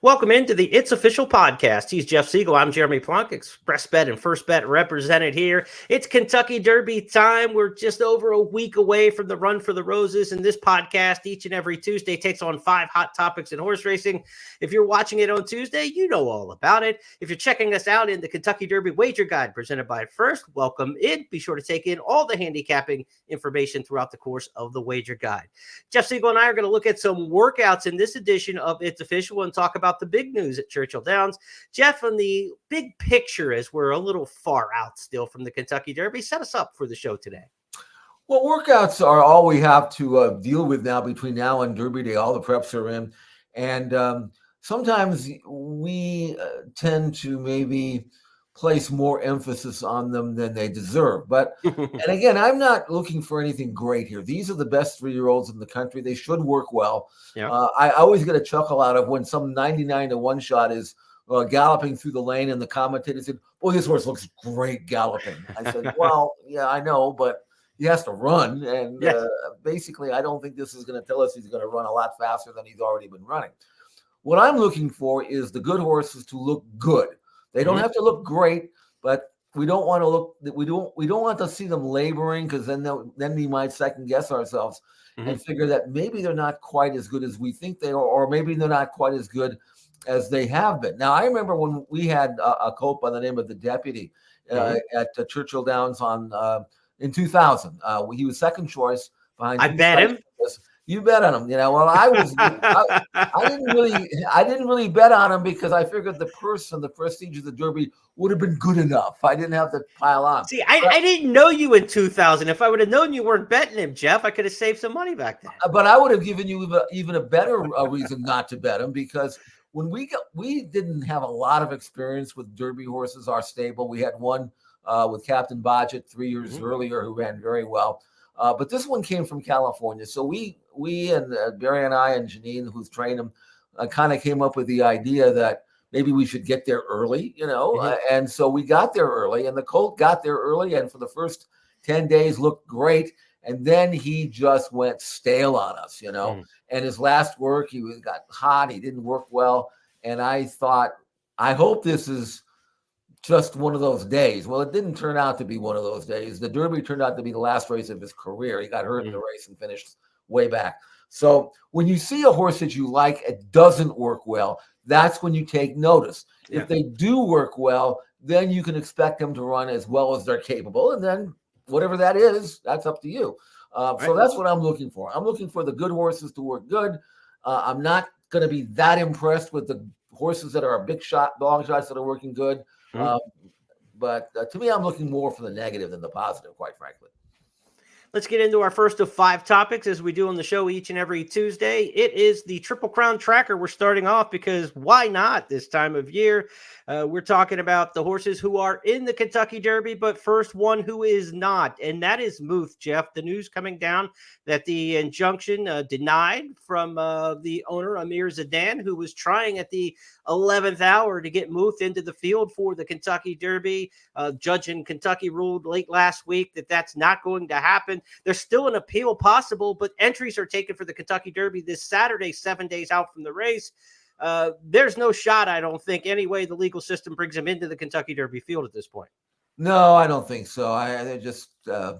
Welcome into the It's Official podcast. He's Jeff Siegel. I'm Jeremy Plonk, Express Bet and First Bet represented here. It's Kentucky Derby time. We're just over a week away from the Run for the Roses, and this podcast each and every Tuesday takes on 5 hot topics in horse racing. If you're watching it on Tuesday, you know all about it. If you're checking us out in the Kentucky Derby Wager Guide presented by First, welcome in. Be sure to take in all the handicapping information throughout the course of the Wager Guide. Jeff Siegel and I are going to look at some workouts in this edition of It's Official and talk about the big news at Churchill Downs. Jeff, on the big picture, as we're a little far out still from the Kentucky Derby, set us up for the show today. Well, workouts are all we have to deal with now between now and Derby Day. All the preps are in. And sometimes we tend to maybe place more emphasis on them than they deserve. But, and again, I'm not looking for anything great here. These are the best 3-year-olds in the country. They should work well. Yeah. I always get a chuckle out of when some 99-to-1 shot is galloping through the lane and the commentator said, "Well, this horse looks great galloping." I said, well, yeah, I know, but he has to run. And basically, I don't think this is going to tell us he's going to run a lot faster than he's already been running. What I'm looking for is the good horses to look good. They don't have to look great, but we don't want to look. We don't want to see them laboring, because then we might second guess ourselves and figure that maybe they're not quite as good as we think they are, or maybe they're not quite as good as they have been. Now, I remember when we had a colt by the name of the Deputy at Churchill Downs in 2000. He was second choice behind. I bet him. You bet on him, Well, I didn't really bet on him because I figured the prestige of the Derby would have been good enough. I didn't have to pile on. See, I didn't know you in 2000. If I would have known you weren't betting him, Jeff, I could have saved some money back then. But I would have given you even a better reason not to bet him, because when we didn't have a lot of experience with Derby horses. Our stable, we had one with Captain Bodgett 3 years earlier who ran very well. But this one came from California. So we and Barry and I and Janine, who's trained him, kind of came up with the idea that maybe we should get there early, and so we got there early, and the colt got there early, and for the first 10 days looked great. And then he just went stale on us, and his last work, got hot. He didn't work well. And I thought, I hope this is just one of those days. Well, it didn't turn out to be one of those days. The Derby turned out to be the last race of his career. He got hurt in the race and finished way back. So when you see a horse that you like, it doesn't work well, that's when you take notice. If they do work well, then you can expect them to run as well as they're capable. And then whatever that is, that's up to you. So that's what I'm looking for. I'm looking for the good horses to work good. I'm not going to be that impressed with the horses that are a big shot, long shots that are working good. But to me, I'm looking more for the negative than the positive, quite frankly. Let's get into our first of 5 topics, as we do on the show each and every Tuesday. It is the Triple Crown Tracker. We're starting off because why not this time of year? We're talking about the horses who are in the Kentucky Derby, but first one who is not, and that is Muth, Jeff. The news coming down that the injunction denied from the owner, Amir Zidane, who was trying at the 11th hour to get Muth into the field for the Kentucky Derby. Judge in Kentucky ruled late last week that that's not going to happen. There's still an appeal possible, but entries are taken for the Kentucky Derby this Saturday, 7 days out from the race. There's no shot, I don't think, anyway the legal system brings him into the Kentucky Derby field at this point. No, I don't think so. They're just, I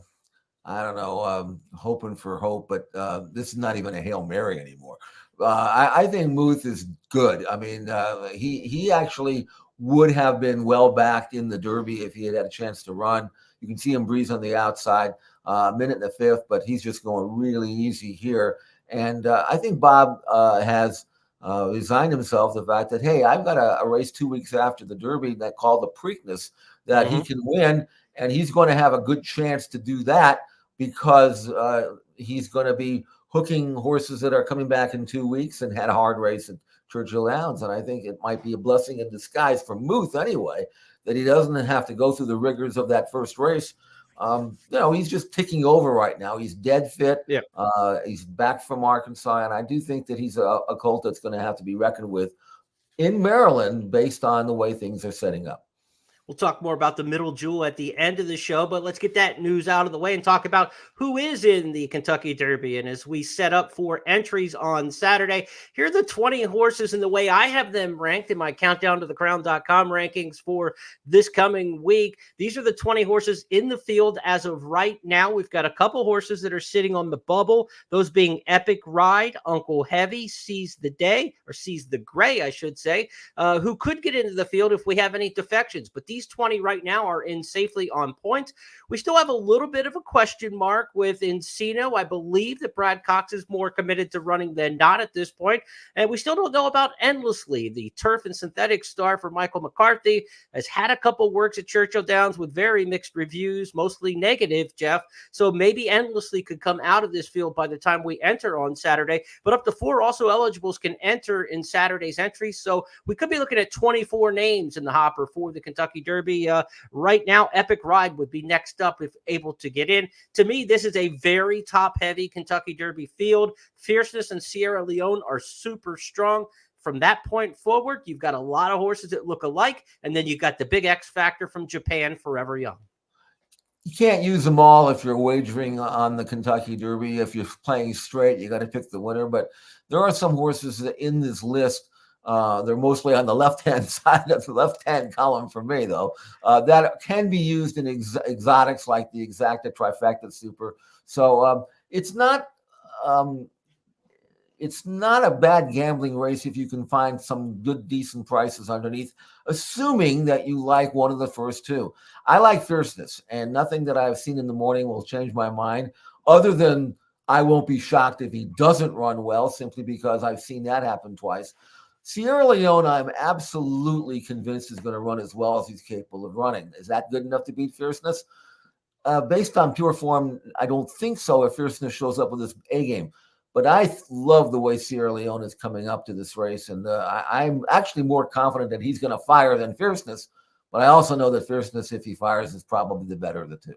don't know, hoping for hope, but this is not even a Hail Mary anymore. I think Muth is good. I mean, he actually would have been well backed in the Derby if he had a chance to run. You can see him breeze on the outside, minute in the 5th, but he's just going really easy here. And I think Bob has resigned himself to the fact that, hey, I've got a race 2 weeks after the Derby that called the Preakness that he can win, and he's going to have a good chance to do that because he's going to be hooking horses that are coming back in 2 weeks and had a hard race at Churchill Downs. And I think it might be a blessing in disguise for Muth anyway, that he doesn't have to go through the rigors of that first race. He's just ticking over right now. He's dead fit. Yeah. He's back from Arkansas. And I do think that he's a colt that's going to have to be reckoned with in Maryland based on the way things are setting up. We'll talk more about the middle jewel at the end of the show, but let's get that news out of the way and talk about who is in the Kentucky Derby. And as we set up for entries on Saturday, here are the 20 horses in the way I have them ranked in my countdown to the crown.com rankings for this coming week. These are the 20 horses in the field as of right now. We've got a couple horses that are sitting on the bubble, those being Epic Ride, Uncle Heavy, Seize the Day, or Seize the Gray, I should say, who could get into the field if we have any defections. But these 20 right now are in safely on point. We still have a little bit of a question mark with Encino. I believe that Brad Cox is more committed to running than not at this point. And we still don't know about Endlessly. The turf and synthetic star for Michael McCarthy has had a couple works at Churchill Downs with very mixed reviews, mostly negative, Jeff. So maybe Endlessly could come out of this field by the time we enter on Saturday. But up to 4 also eligibles can enter in Saturday's entries. So we could be looking at 24 names in the hopper for the Kentucky Derby. Right now, Epic Ride would be next up if able to get in. To me, this is a very top-heavy Kentucky Derby field. Fierceness and Sierra Leone are super strong. From that point forward, you've got a lot of horses that look alike, and then you've got the big X factor from Japan, Forever Young. You can't use them all if you're wagering on the Kentucky Derby. If you're playing straight, you got to pick the winner. But there are some horses that in this list, they're mostly on the left-hand side of the left-hand column for me, though, that can be used in exotics like the Exacta Trifecta Super. So it's not a bad gambling race if you can find some good, decent prices underneath, assuming that you like one of the first two. I like Fierceness, and nothing that I've seen in the morning will change my mind, other than I won't be shocked if he doesn't run well, simply because I've seen that happen twice. Sierra Leone, I'm absolutely convinced is going to run as well as he's capable of running. Is that good enough to beat Fierceness? Based on pure form, I don't think so if Fierceness shows up with his A game. But I love the way Sierra Leone is coming up to this race, and I'm actually more confident that he's going to fire than Fierceness. But I also know that Fierceness, if he fires, is probably the better of the two.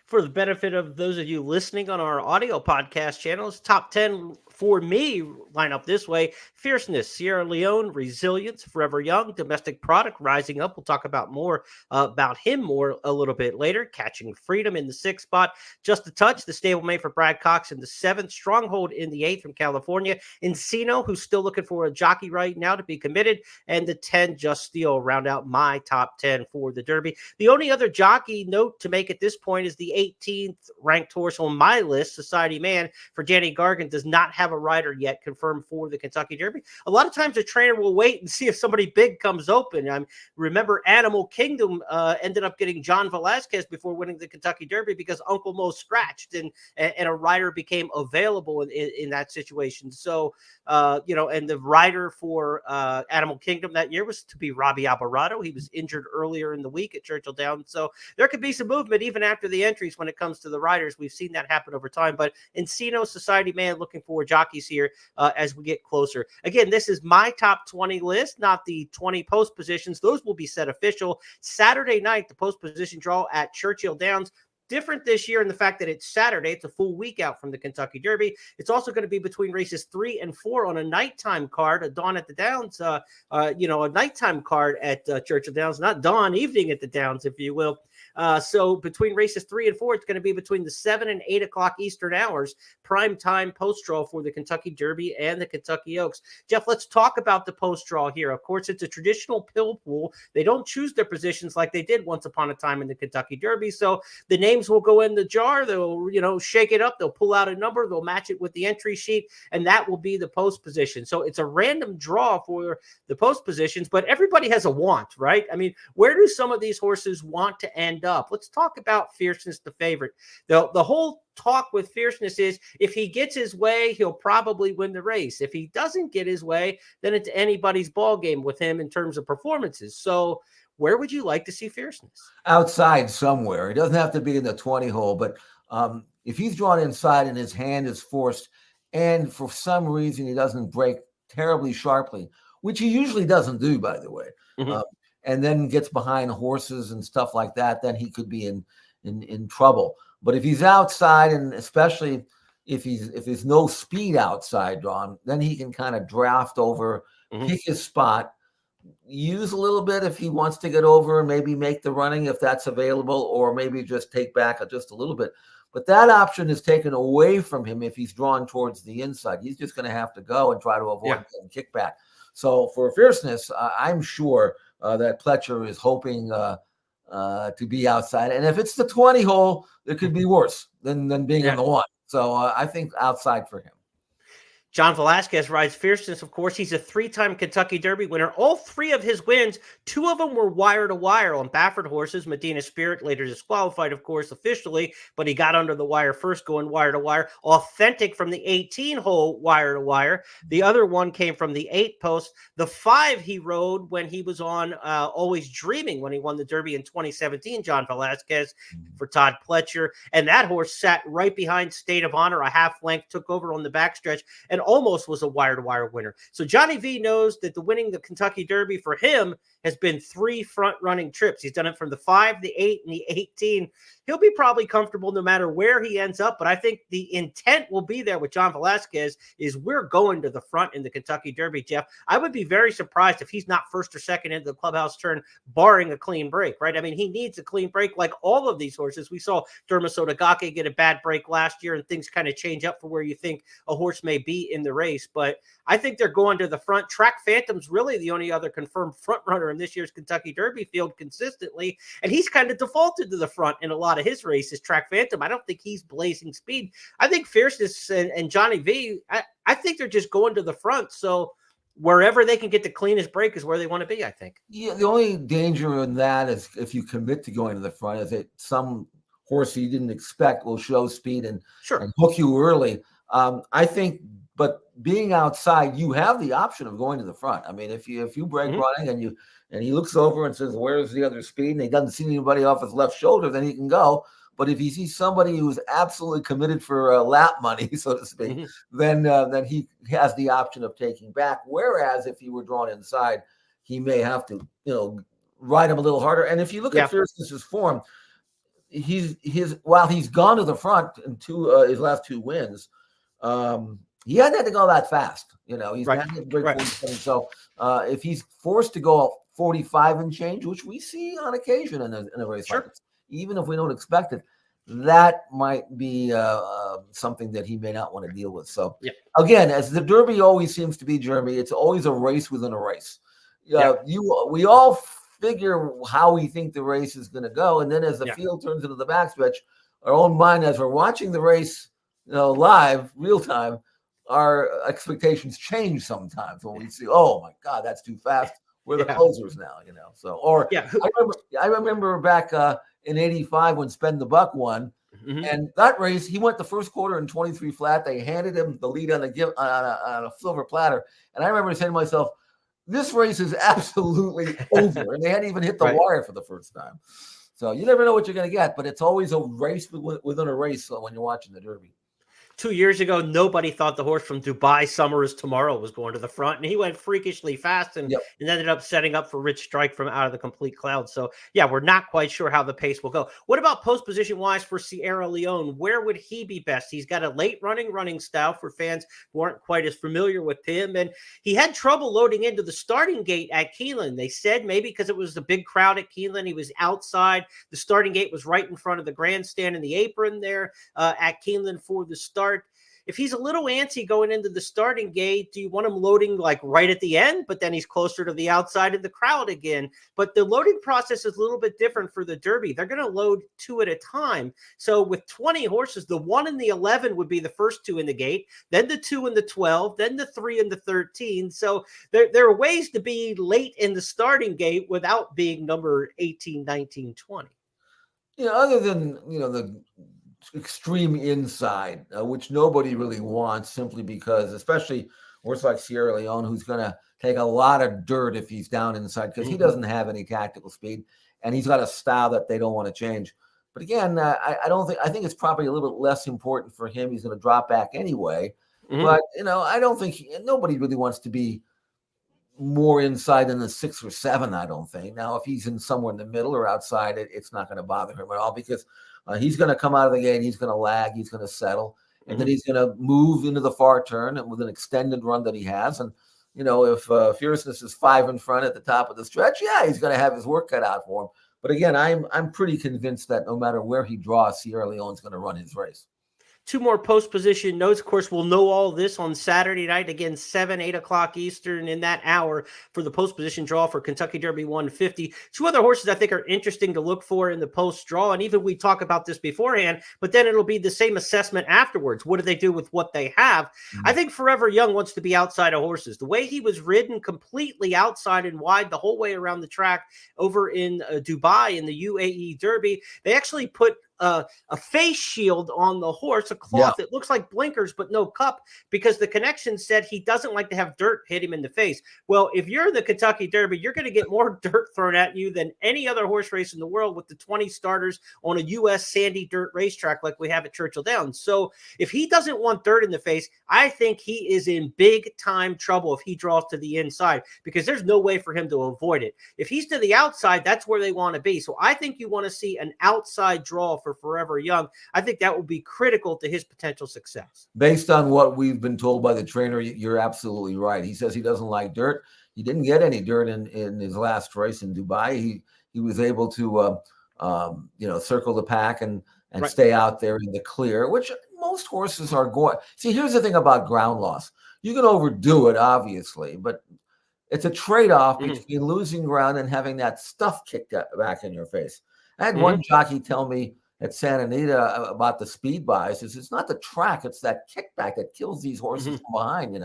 For the benefit of those of you listening on our audio podcast channels, top 10 for me line up this way: Fierceness, Sierra Leone, Resilience, Forever Young, Domestic Product, Rising Up. We'll talk about more about him a little bit later. Catching Freedom in the 6th spot. Just a Touch, the stablemate for Brad Cox in the 7th. Stronghold in the 8th from California. Encino, who's still looking for a jockey right now to be committed. And the 10, Just Steel, round out my top 10 for the Derby. The only other jockey note to make at this point is the 18th ranked horse on my list, Society Man, for Danny Gargan, does not have a rider yet confirmed for the Kentucky Derby. A lot of times the trainer will wait and see if somebody big comes open. I remember Animal Kingdom ended up getting John Velasquez before winning the Kentucky Derby because Uncle Mo scratched and a rider became available in that situation. So, and the rider for Animal Kingdom that year was to be Robbie Alvarado. He was injured earlier in the week at Churchill Downs. So there could be some movement even after the entries when it comes to the riders. We've seen that happen over time. But Encino, Society Man, looking for jockeys here as we get closer. Again, this is my top 20 list, not the 20 post positions. Those will be set official Saturday night. The post position draw at Churchill Downs. Different this year in the fact that it's Saturday. It's a full week out from the Kentucky Derby. It's also going to be between races 3 and 4 on a nighttime card, a dawn at the Downs, a nighttime card at Churchill Downs, not dawn, evening at the Downs, if you will. So between races 3 and 4, it's going to be between the 7 and 8 o'clock Eastern hours, prime time post draw for the Kentucky Derby and the Kentucky Oaks. Jeff, let's talk about the post draw here. Of course, it's a traditional pill pool. They don't choose their positions like they did once upon a time in the Kentucky Derby. So the names will go in the jar. They'll, shake it up. They'll pull out a number. They'll match it with the entry sheet, and that will be the post position. So it's a random draw for the post positions, but everybody has a want, right? I mean, where do some of these horses want to end up? Let's talk about Fierceness, the favorite. The whole talk with Fierceness is if he gets his way, he'll probably win the race. If he doesn't get his way, then it's anybody's ball game with him in terms of performances. So where would you like to see Fierceness? Outside somewhere. It doesn't have to be in the 20 hole, but if he's drawn inside and his hand is forced and for some reason he doesn't break terribly sharply, which he usually doesn't do, by the way, and then gets behind horses and stuff like that, then he could be in trouble. But if he's outside, and especially if there's no speed outside drawn, then he can kind of draft over, pick his spot. use a little bit if he wants to get over and maybe make the running if that's available, or maybe just take back just a little bit. But that option is taken away from him if he's drawn towards the inside. He's just going to have to go and try to avoid getting kickback. So for fierceness, I'm sure that Pletcher is hoping to be outside. And if it's the 20 hole, it could be worse than being in the 1. So I think outside for him. John Velasquez rides fierceness, of course. He's a 3-time Kentucky Derby winner. All 3 of his wins, 2 of them were wire-to-wire on Baffert horses. Medina Spirit later disqualified, of course, officially, but he got under the wire first, going wire-to-wire. Authentic from the 18-hole wire-to-wire. The other one came from the 8 post. The 5 he rode when he was on Always Dreaming when he won the Derby in 2017, John Velasquez, for Todd Pletcher. And that horse sat right behind State of Honor, a half length, took over on the backstretch, and almost was a wire-to-wire winner. So Johnny V knows that the winning the Kentucky Derby for him has been 3 front-running trips. He's done it from the 5, the 8, and the 18. He'll be probably comfortable no matter where he ends up, but I think the intent will be there with John Velasquez is we're going to the front in the Kentucky Derby, Jeff. I would be very surprised if he's not first or second into the clubhouse turn, barring a clean break, right? I mean, he needs a clean break like all of these horses. We saw Derma Sotogake get a bad break last year, and things kind of change up for where you think a horse may be in the race, but I think they're going to the front. Track Phantom's really the only other confirmed front runner in this year's Kentucky Derby field consistently, and he's kind of defaulted to the front in a lot of his races. Track Phantom, I don't think he's blazing speed. I think Fierceness and Johnny V, I think they're just going to the front, so wherever they can get the cleanest break is where they want to be, I think. Yeah, the only danger in that is if you commit to going to the front is that some horse you didn't expect will show speed and hook you early. I think, but being outside, you have the option of going to the front. I mean, if you break running and he looks over and says, "Where's the other speed?" and he doesn't see anybody off his left shoulder, then he can go. But if he sees somebody who's absolutely committed for lap money, so to speak, then he has the option of taking back. Whereas if he were drawn inside, he may have to, ride him a little harder. And if you look at Fierceness's form, while he's gone to the front in his last 2 wins, he hadn't had to go that fast. He's had to break 47. So if he's forced to go 45 and change, which we see on occasion in a race like this, even if we don't expect it, that might be something that he may not want to deal with. So again, as the Derby always seems to be, Jeremy, it's always a race within a race. We all figure how we think the race is going to go, and then as the field turns into the backstretch, our own mind, as we're watching the race, live, real time, our expectations change sometimes when we see, oh my God, that's too fast. We're the closers now, So, I remember back in '85 when Spend the Buck won, and that race, he went the first quarter in 23 flat. They handed him the lead on a silver platter, and I remember saying to myself, "This race is absolutely over," and they hadn't even hit the wire for the first time. So you never know what you're going to get, but it's always a race within a race when you're watching the Derby. 2 years ago, nobody thought the horse from Dubai, Summer is Tomorrow, was going to the front, and he went freakishly fast and ended up setting up for Rich Strike from Out of the Complete Cloud. So, we're not quite sure how the pace will go. What about post position-wise for Sierra Leone? Where would he be best? He's got a late running style for fans who aren't quite as familiar with him, and he had trouble loading into the starting gate at Keeneland. They said maybe because it was the big crowd at Keeneland, he was outside. The starting gate was right in front of the grandstand and the apron there at Keeneland for the start. If he's a little antsy going into the starting gate, do you want him loading like right at the end, but then he's closer to the outside of the crowd again? But the loading process is a little bit different for the Derby. They're going to load 2 at a time. So with 20 horses, the 1 and the 11 would be the first 2 in the gate, then the 2 and the 12, then the 3 and the 13. So there are ways to be late in the starting gate without being number 18, 19, 20. Other than, the extreme inside, which nobody really wants, simply because, especially a horse like Sierra Leone, who's going to take a lot of dirt if he's down inside, because he doesn't have any tactical speed, and he's got a style that they don't want to change. But again, I think it's probably a little bit less important for him. He's going to drop back anyway. But I don't think nobody really wants to be more inside than the 6 or 7. I don't think. Now, if he's in somewhere in the middle or outside, it's not going to bother him at all, because he's going to come out of the gate, he's going to lag, he's going to settle, and then he's going to move into the far turn and with an extended run that he has. And if Fierceness is 5 in front at the top of the stretch, yeah, he's going to have his work cut out for him. But again, I'm pretty convinced that no matter where he draws, Sierra Leone's going to run his race. 2 more post position notes. Of course, we'll know all this on Saturday night, again, 7, 8 o'clock Eastern in that hour for the post position draw for Kentucky Derby 150. 2 other horses I think are interesting to look for in the post draw. And even we talk about this beforehand, but then it'll be the same assessment afterwards. What do they do with what they have? Mm-hmm. I think Forever Young wants to be outside of horses. The way he was ridden completely outside and wide the whole way around the track over in Dubai in the UAE Derby, they actually put a face shield on the horse, a cloth that looks like blinkers but no cup, because the connection said he doesn't like to have dirt hit him in the face. Well, if you're in the Kentucky Derby, you're going to get more dirt thrown at you than any other horse race in the world with the 20 starters on a U.S. sandy dirt racetrack like we have at Churchill Downs. So if he doesn't want dirt in the face, I think he is in big time trouble if he draws to the inside, because there's no way for him to avoid it. If he's to the outside, that's where they want to be. So I think you want to see an outside draw for Forever Young. I think that will be critical to his potential success. Based on what we've been told by the trainer, you're absolutely right. He says he doesn't like dirt. He didn't get any dirt in his last race in Dubai. He was able to circle the pack and stay out there in the clear, which most horses are going. See, here's the thing about ground loss. You can overdo it, obviously, but it's a trade-off between losing ground and having that stuff kicked back in your face. I had one jockey tell me at Santa Anita about the speed bias. It's not the track, it's that kickback that kills these horses from behind.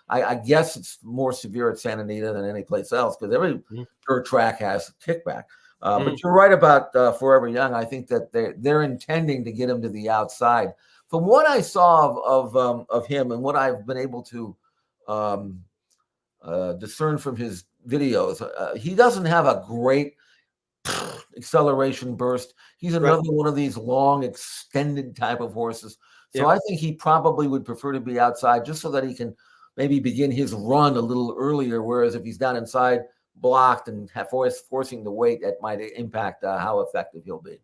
I guess it's more severe at Santa Anita than any place else, because every dirt track has kickback. But you're right about Forever Young. I think that they're intending to get him to the outside. From what I saw of him and what I've been able to discern from his videos, he doesn't have a great acceleration burst. He's another one of these long, extended type of horses. So I think he probably would prefer to be outside, just so that he can maybe begin his run a little earlier. Whereas if he's down inside, blocked and forcing the weight, that might impact how effective he'll be.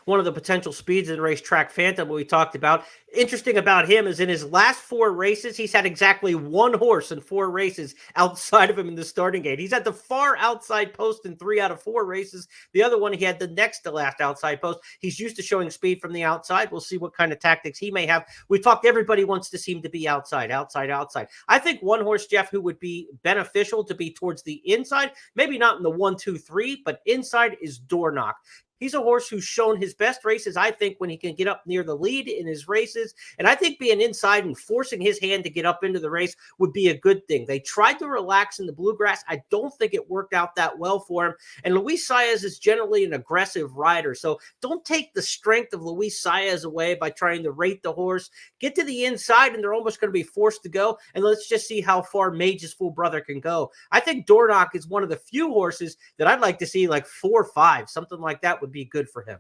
One of the potential speeds in the racetrack Phantom we talked about. Interesting about him is in his last 4 races, he's had exactly 1 horse in 4 races outside of him in the starting gate. He's at the far outside post in 3 out of 4 races. The other one, he had the next to last outside post. He's used to showing speed from the outside. We'll see what kind of tactics he may have. We talked, everybody wants to seem to be outside. I think one horse, Jeff, who would be beneficial to be towards the inside, maybe not in the 1, 2, 3, but inside, is Door Knock. He's a horse who's shown his best races, I think, when he can get up near the lead in his races. And I think being inside and forcing his hand to get up into the race would be a good thing. They tried to relax in the Bluegrass. I don't think it worked out that well for him. And Luis Saez is generally an aggressive rider. So don't take the strength of Luis Saez away by trying to rate the horse. Get to the inside, and they're almost going to be forced to go. And let's just see how far Mage's full brother can go. I think Door Knock is one of the few horses that I'd like to see like 4 or 5, something like that would be good for him.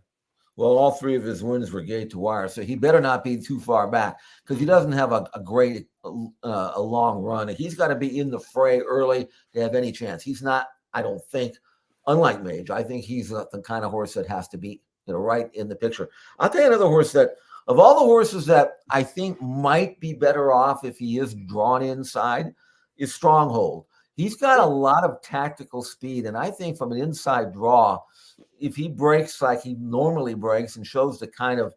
Well, all 3 of his wins were gate to wire, so he better not be too far back, because he doesn't have a great a long run. He's got to be in the fray early to have any chance. He's not, I don't think, unlike Mage. I think he's the kind of horse that has to be right in the picture. I'll tell you another horse that, of all the horses that I think might be better off if he is drawn inside, is Stronghold. He's got a lot of tactical speed, and I think from an inside draw, if he breaks like he normally breaks and shows the kind of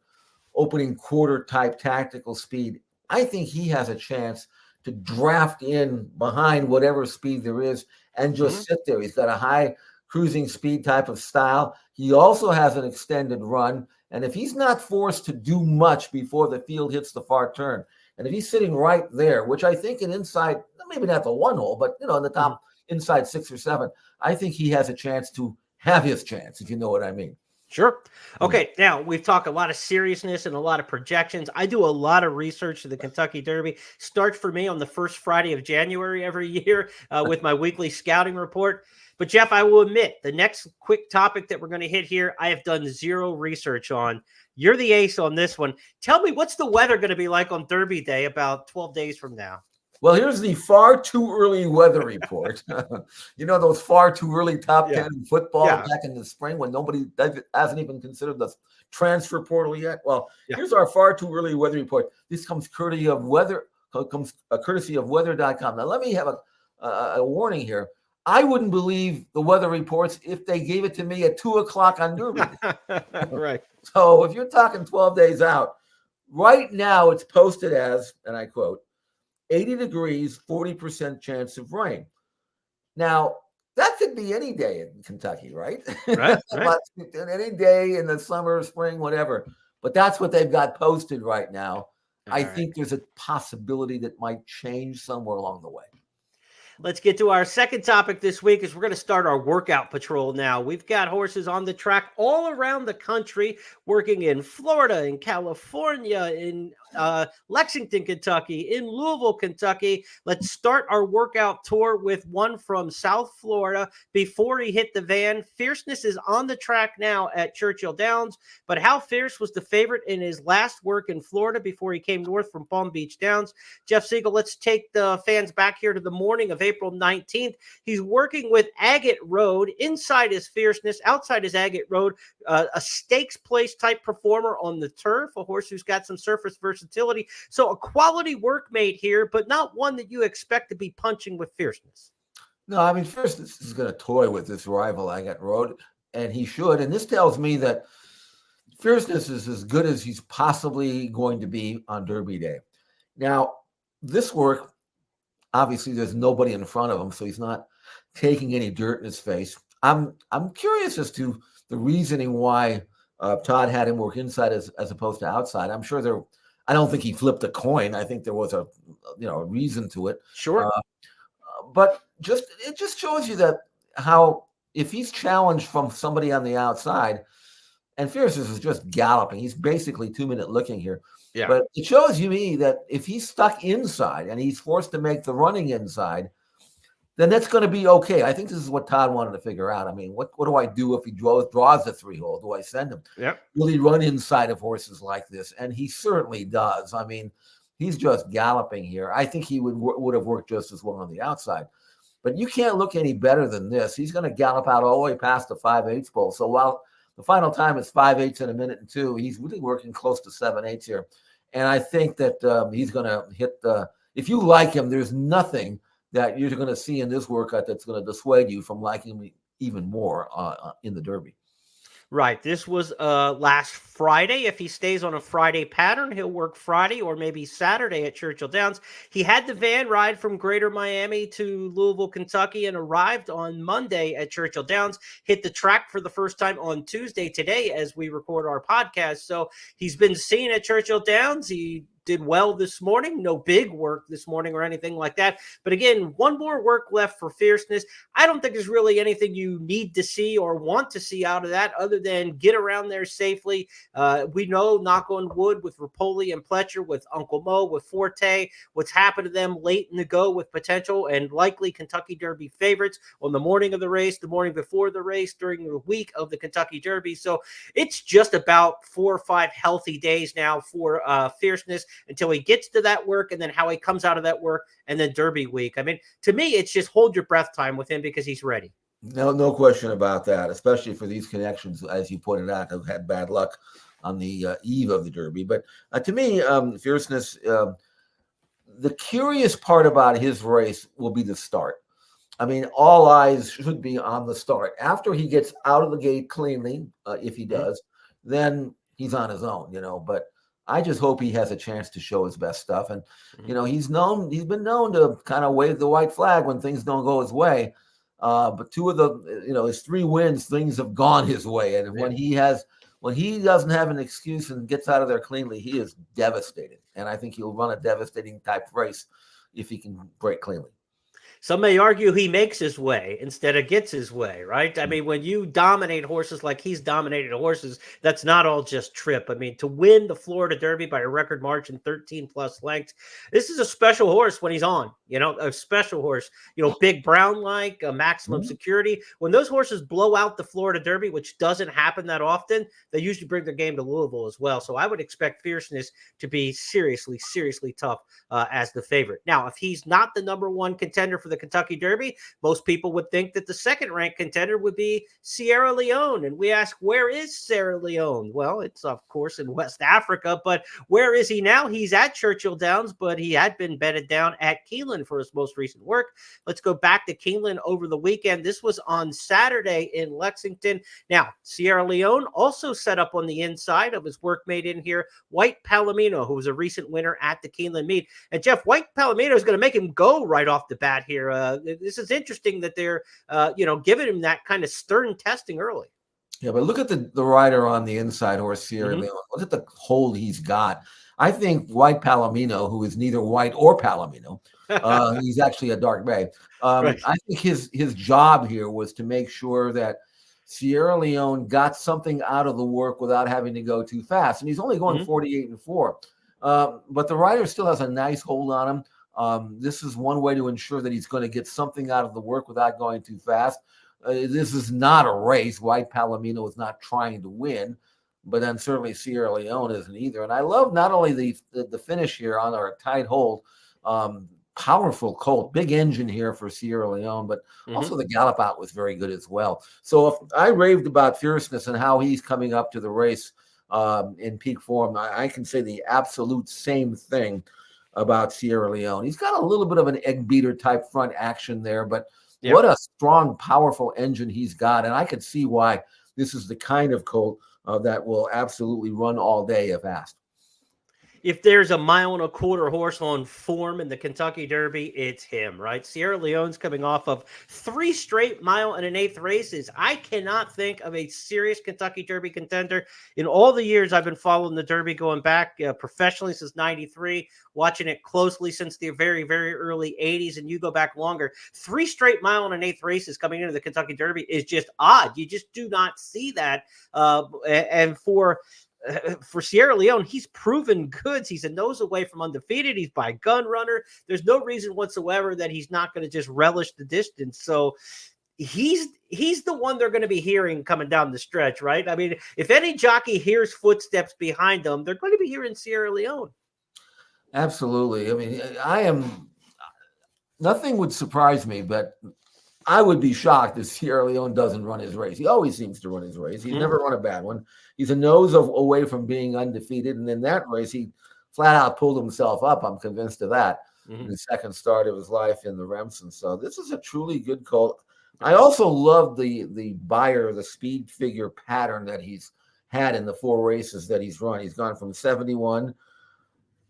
opening quarter type tactical speed, I think he has a chance to draft in behind whatever speed there is and just sit there. He's got a high cruising speed type of style. He also has an extended run. And if he's not forced to do much before the field hits the far turn, and if he's sitting right there, which I think an inside, maybe not the 1 hole, but in the top inside 6 or 7, I think he has a chance to have his chance, if you know what I mean. Sure. Okay, now we've talked a lot of seriousness and a lot of projections. I do a lot of research to the Kentucky Derby. Starts for me on the first Friday of January every year with my weekly scouting report. But Jeff, I will admit, the next quick topic that we're going to hit here, I have done 0 research on. You're the ace on this one. Tell me, what's the weather going to be like on Derby Day about 12 days from now? Well, here's the far too early weather report. Those far too early top 10 in football back in the spring when nobody hasn't even considered the transfer portal yet. Well, here's our far too early weather report. This comes courtesy of weather.com. Now, let me have a warning here. I wouldn't believe the weather reports if they gave it to me at 2:00 on Derby Day. Right. So if you're talking 12 days out, right now it's posted as, and I quote, 80 degrees, 40% chance of rain. Now, that could be any day in Kentucky, right? Right. Right. Any day in the summer, spring, whatever. But that's what they've got posted right now. I think there's a possibility that might change somewhere along the way. Let's get to our second topic this week as we're going to start our workout patrol now. We've got horses on the track all around the country, working in Florida, in California, in Lexington, Kentucky, in Louisville, Kentucky. Let's start our workout tour with one from South Florida before he hit the van. Fierceness is on the track now at Churchill Downs, but How Fierce was the favorite in his last work in Florida before he came north from Palm Beach Downs. Jeff Siegel, let's take the fans back here to the morning of April 19th. He's working with Agate Road. Inside his Fierceness, outside his Agate Road, a stakes place type performer on the turf, a horse who's got some surface versatility. So a quality workmate here, but not one that you expect to be punching with Fierceness. No, I mean, Fierceness is going to toy with this rival Agate Road, and he should. And this tells me that Fierceness is as good as he's possibly going to be on Derby Day. Now, this work, obviously, there's nobody in front of him, so he's not taking any dirt in his face. I'm curious as to the reasoning why Todd had him work inside as opposed to outside. I'm sure I don't think he flipped a coin. I think there was a reason to it. Sure. But it just shows you that how if he's challenged from somebody on the outside, and Fierceness is just galloping. He's basically 2-minute looking here. Yeah. But it shows me that if he's stuck inside and he's forced to make the running inside, then that's going to be okay. I think this is what Todd wanted to figure out. I mean, what do I do if he draws the 3-hole? Do I send him? Yep. Will he run inside of horses like this? And he certainly does. I mean, he's just galloping here. I think he would have worked just as well on the outside. But you can't look any better than this. He's going to gallop out all the way past the 5/8 pole. So while the final time is 5/8 in 1 minute and 2, he's really working close to 7/8 here. And I think that he's going to hit if you like him, there's nothing that you're going to see in this workout that's going to dissuade you from liking him even more in the Derby. Right. This was last Friday. If he stays on a Friday pattern, he'll work Friday or maybe Saturday at Churchill Downs. He had the van ride from Greater Miami to Louisville, Kentucky, and arrived on Monday at Churchill Downs. Hit the track for the first time on Tuesday today as we record our podcast. So he's been seen at Churchill Downs. He did well this morning. No big work this morning or anything like that. But again, one more work left for Fierceness. I don't think there's really anything you need to see or want to see out of that other than get around there safely. We know, knock on wood, with Rapoli and Pletcher, with Uncle Mo, with Forte, what's happened to them late in the go with potential and likely Kentucky Derby favorites on the morning of the race, the morning before the race, during the week of the Kentucky Derby. So it's just about 4 or 5 healthy days now for Fierceness until he gets to that work, and then how he comes out of that work, and then Derby week. I mean, to me, it's just hold your breath time with him because he's ready. No question about that, especially for these connections, as you pointed out, have had bad luck on the eve of the Derby. But to me, Fierceness, the curious part about his race will be the start. I mean, all eyes should be on the start. After he gets out of the gate cleanly, if he does, then he's on his own, but I just hope he has a chance to show his best stuff. And, he's been known to kind of wave the white flag when things don't go his way. But 2 of his 3 wins, things have gone his way. And when he doesn't have an excuse and gets out of there cleanly, he is devastated. And I think he'll run a devastating type race if he can break cleanly. Some may argue he makes his way instead of gets his way, right? I mean, when you dominate horses like he's dominated horses, that's not all just trip. I mean, to win the Florida Derby by a record margin, 13+ lengths, this is a special horse when he's on, a special horse, Big Brown like, a maximum security. When those horses blow out the Florida Derby, which doesn't happen that often, they usually bring their game to Louisville as well. So I would expect Fierceness to be seriously, seriously tough as the favorite. Now, if he's not the number 1 contender for the the Kentucky Derby, most people would think that the second-ranked contender would be Sierra Leone. And we ask, where is Sierra Leone? Well, it's, of course, in West Africa, but where is he now? He's at Churchill Downs, but he had been bedded down at Keeneland for his most recent work. Let's go back to Keeneland over the weekend. This was on Saturday in Lexington. Now, Sierra Leone also set up on the inside of his workmate in here, White Palomino, who was a recent winner at the Keeneland meet. And Jeff, White Palomino is going to make him go right off the bat here. This is interesting that they're, giving him that kind of stern testing early. Yeah, but look at the rider on the inside horse, Sierra Leone. Look at the hold he's got. I think White Palomino, who is neither white or Palomino, he's actually a dark bay. Right. I think his job here was to make sure that Sierra Leone got something out of the work without having to go too fast. And he's only going 48-4. But the rider still has a nice hold on him. This is one way to ensure that he's going to get something out of the work without going too fast. This is not a race. White Palomino is not trying to win, but then certainly Sierra Leone isn't either. And I love not only the finish here on our tight hold, powerful colt, big engine here for Sierra Leone, but also the gallop out was very good as well. So if I raved about Fierceness and how he's coming up to the race in peak form, I can say the absolute same thing about Sierra Leone. He's got a little bit of an egg beater type front action there, but what a strong, powerful engine he's got. And I could see why this is the kind of colt that will absolutely run all day if asked. If there's a 1.25 mile horse on form in the Kentucky Derby, it's him, right? Sierra Leone's coming off of 3 straight 1 1/8 races. I cannot think of a serious Kentucky Derby contender in all the years I've been following the Derby, going back professionally since '93, watching it closely since the very, very early '80s, and you go back longer. 3 straight 1 1/8 races coming into the Kentucky Derby is just odd. You just do not see that. And for Sierra Leone, he's proven goods. He's a nose away from undefeated. He's by gun runner. There's no reason whatsoever that he's not going to just relish the distance. So he's the one they're going to be hearing coming down the stretch, right? I mean, if any jockey hears footsteps behind them, they're going to be hearing Sierra Leone. Absolutely. I mean, nothing would surprise me, but I would be shocked if Sierra Leone doesn't run his race. He always seems to run his race. He's never run a bad one. He's a nose away from being undefeated. And in that race, he flat out pulled himself up. I'm convinced of that. In the second start of his life in the Remsen. So this is a truly good colt. I also love the speed figure pattern that he's had in the 4 races that he's run. He's gone from 71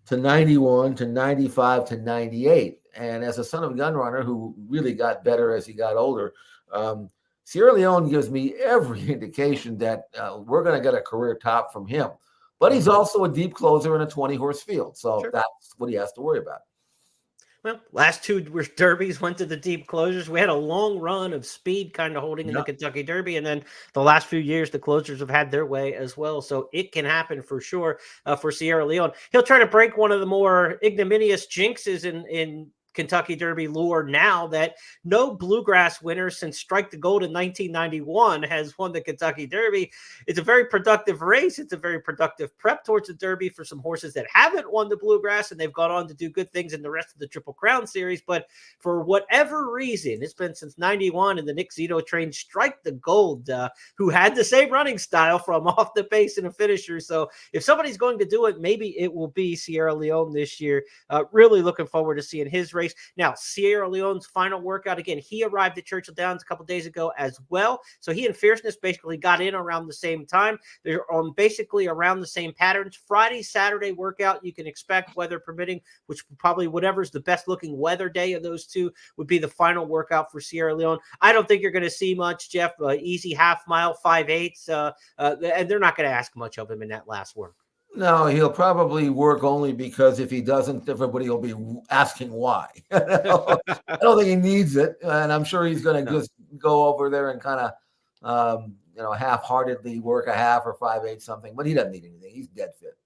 to 91 to 95 to 98. And as a son of a gun runner who really got better as he got older, Sierra Leone gives me every indication that we're going to get a career top from him. But he's also a deep closer in a 20-horse field. So that's what he has to worry about. Well, last 2 derbies went to the deep closers. We had a long run of speed kind of holding in the Kentucky Derby. And then the last few years, the closers have had their way as well. So it can happen for sure for Sierra Leone. He'll try to break one of the more ignominious jinxes in Kentucky Derby lore now, that no bluegrass winner since Strike the Gold in 1991 has won the Kentucky Derby. It's a very productive race. It's a very productive prep towards the Derby for some horses that haven't won the bluegrass, and they've gone on to do good things in the rest of the Triple Crown series. But for whatever reason, it's been since 91 and the Nick Zito trained Strike the Gold, who had the same running style from off the pace and a finisher. So if somebody's going to do it, maybe it will be Sierra Leone this year. Really looking forward to seeing his race. Now, Sierra Leone's final workout, again, he arrived at Churchill Downs a couple days ago as well. So he and Fierceness basically got in around the same time. They're on basically around the same patterns. Friday, Saturday workout, you can expect, weather permitting, which probably whatever's the best looking weather day of those two would be the final workout for Sierra Leone. I don't think you're going to see much, Jeff. Easy half mile, 5/8, and they're not going to ask much of him in that last work. No, he'll probably work only because if he doesn't, everybody will be asking why. I don't think he needs it, and I'm sure he's going to just go over there and kind of, half-heartedly work a half or 5/8 something. But he doesn't need anything. He's dead fit.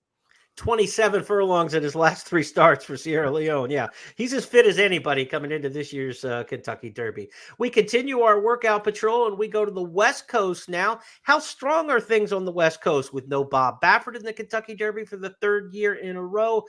27 furlongs in his last 3 starts for Sierra Leone. Yeah, he's as fit as anybody coming into this year's Kentucky Derby. We continue our workout patrol, and we go to the West Coast now. How strong are things on the West Coast with no Bob Baffert in the Kentucky Derby for the 3rd year in a row?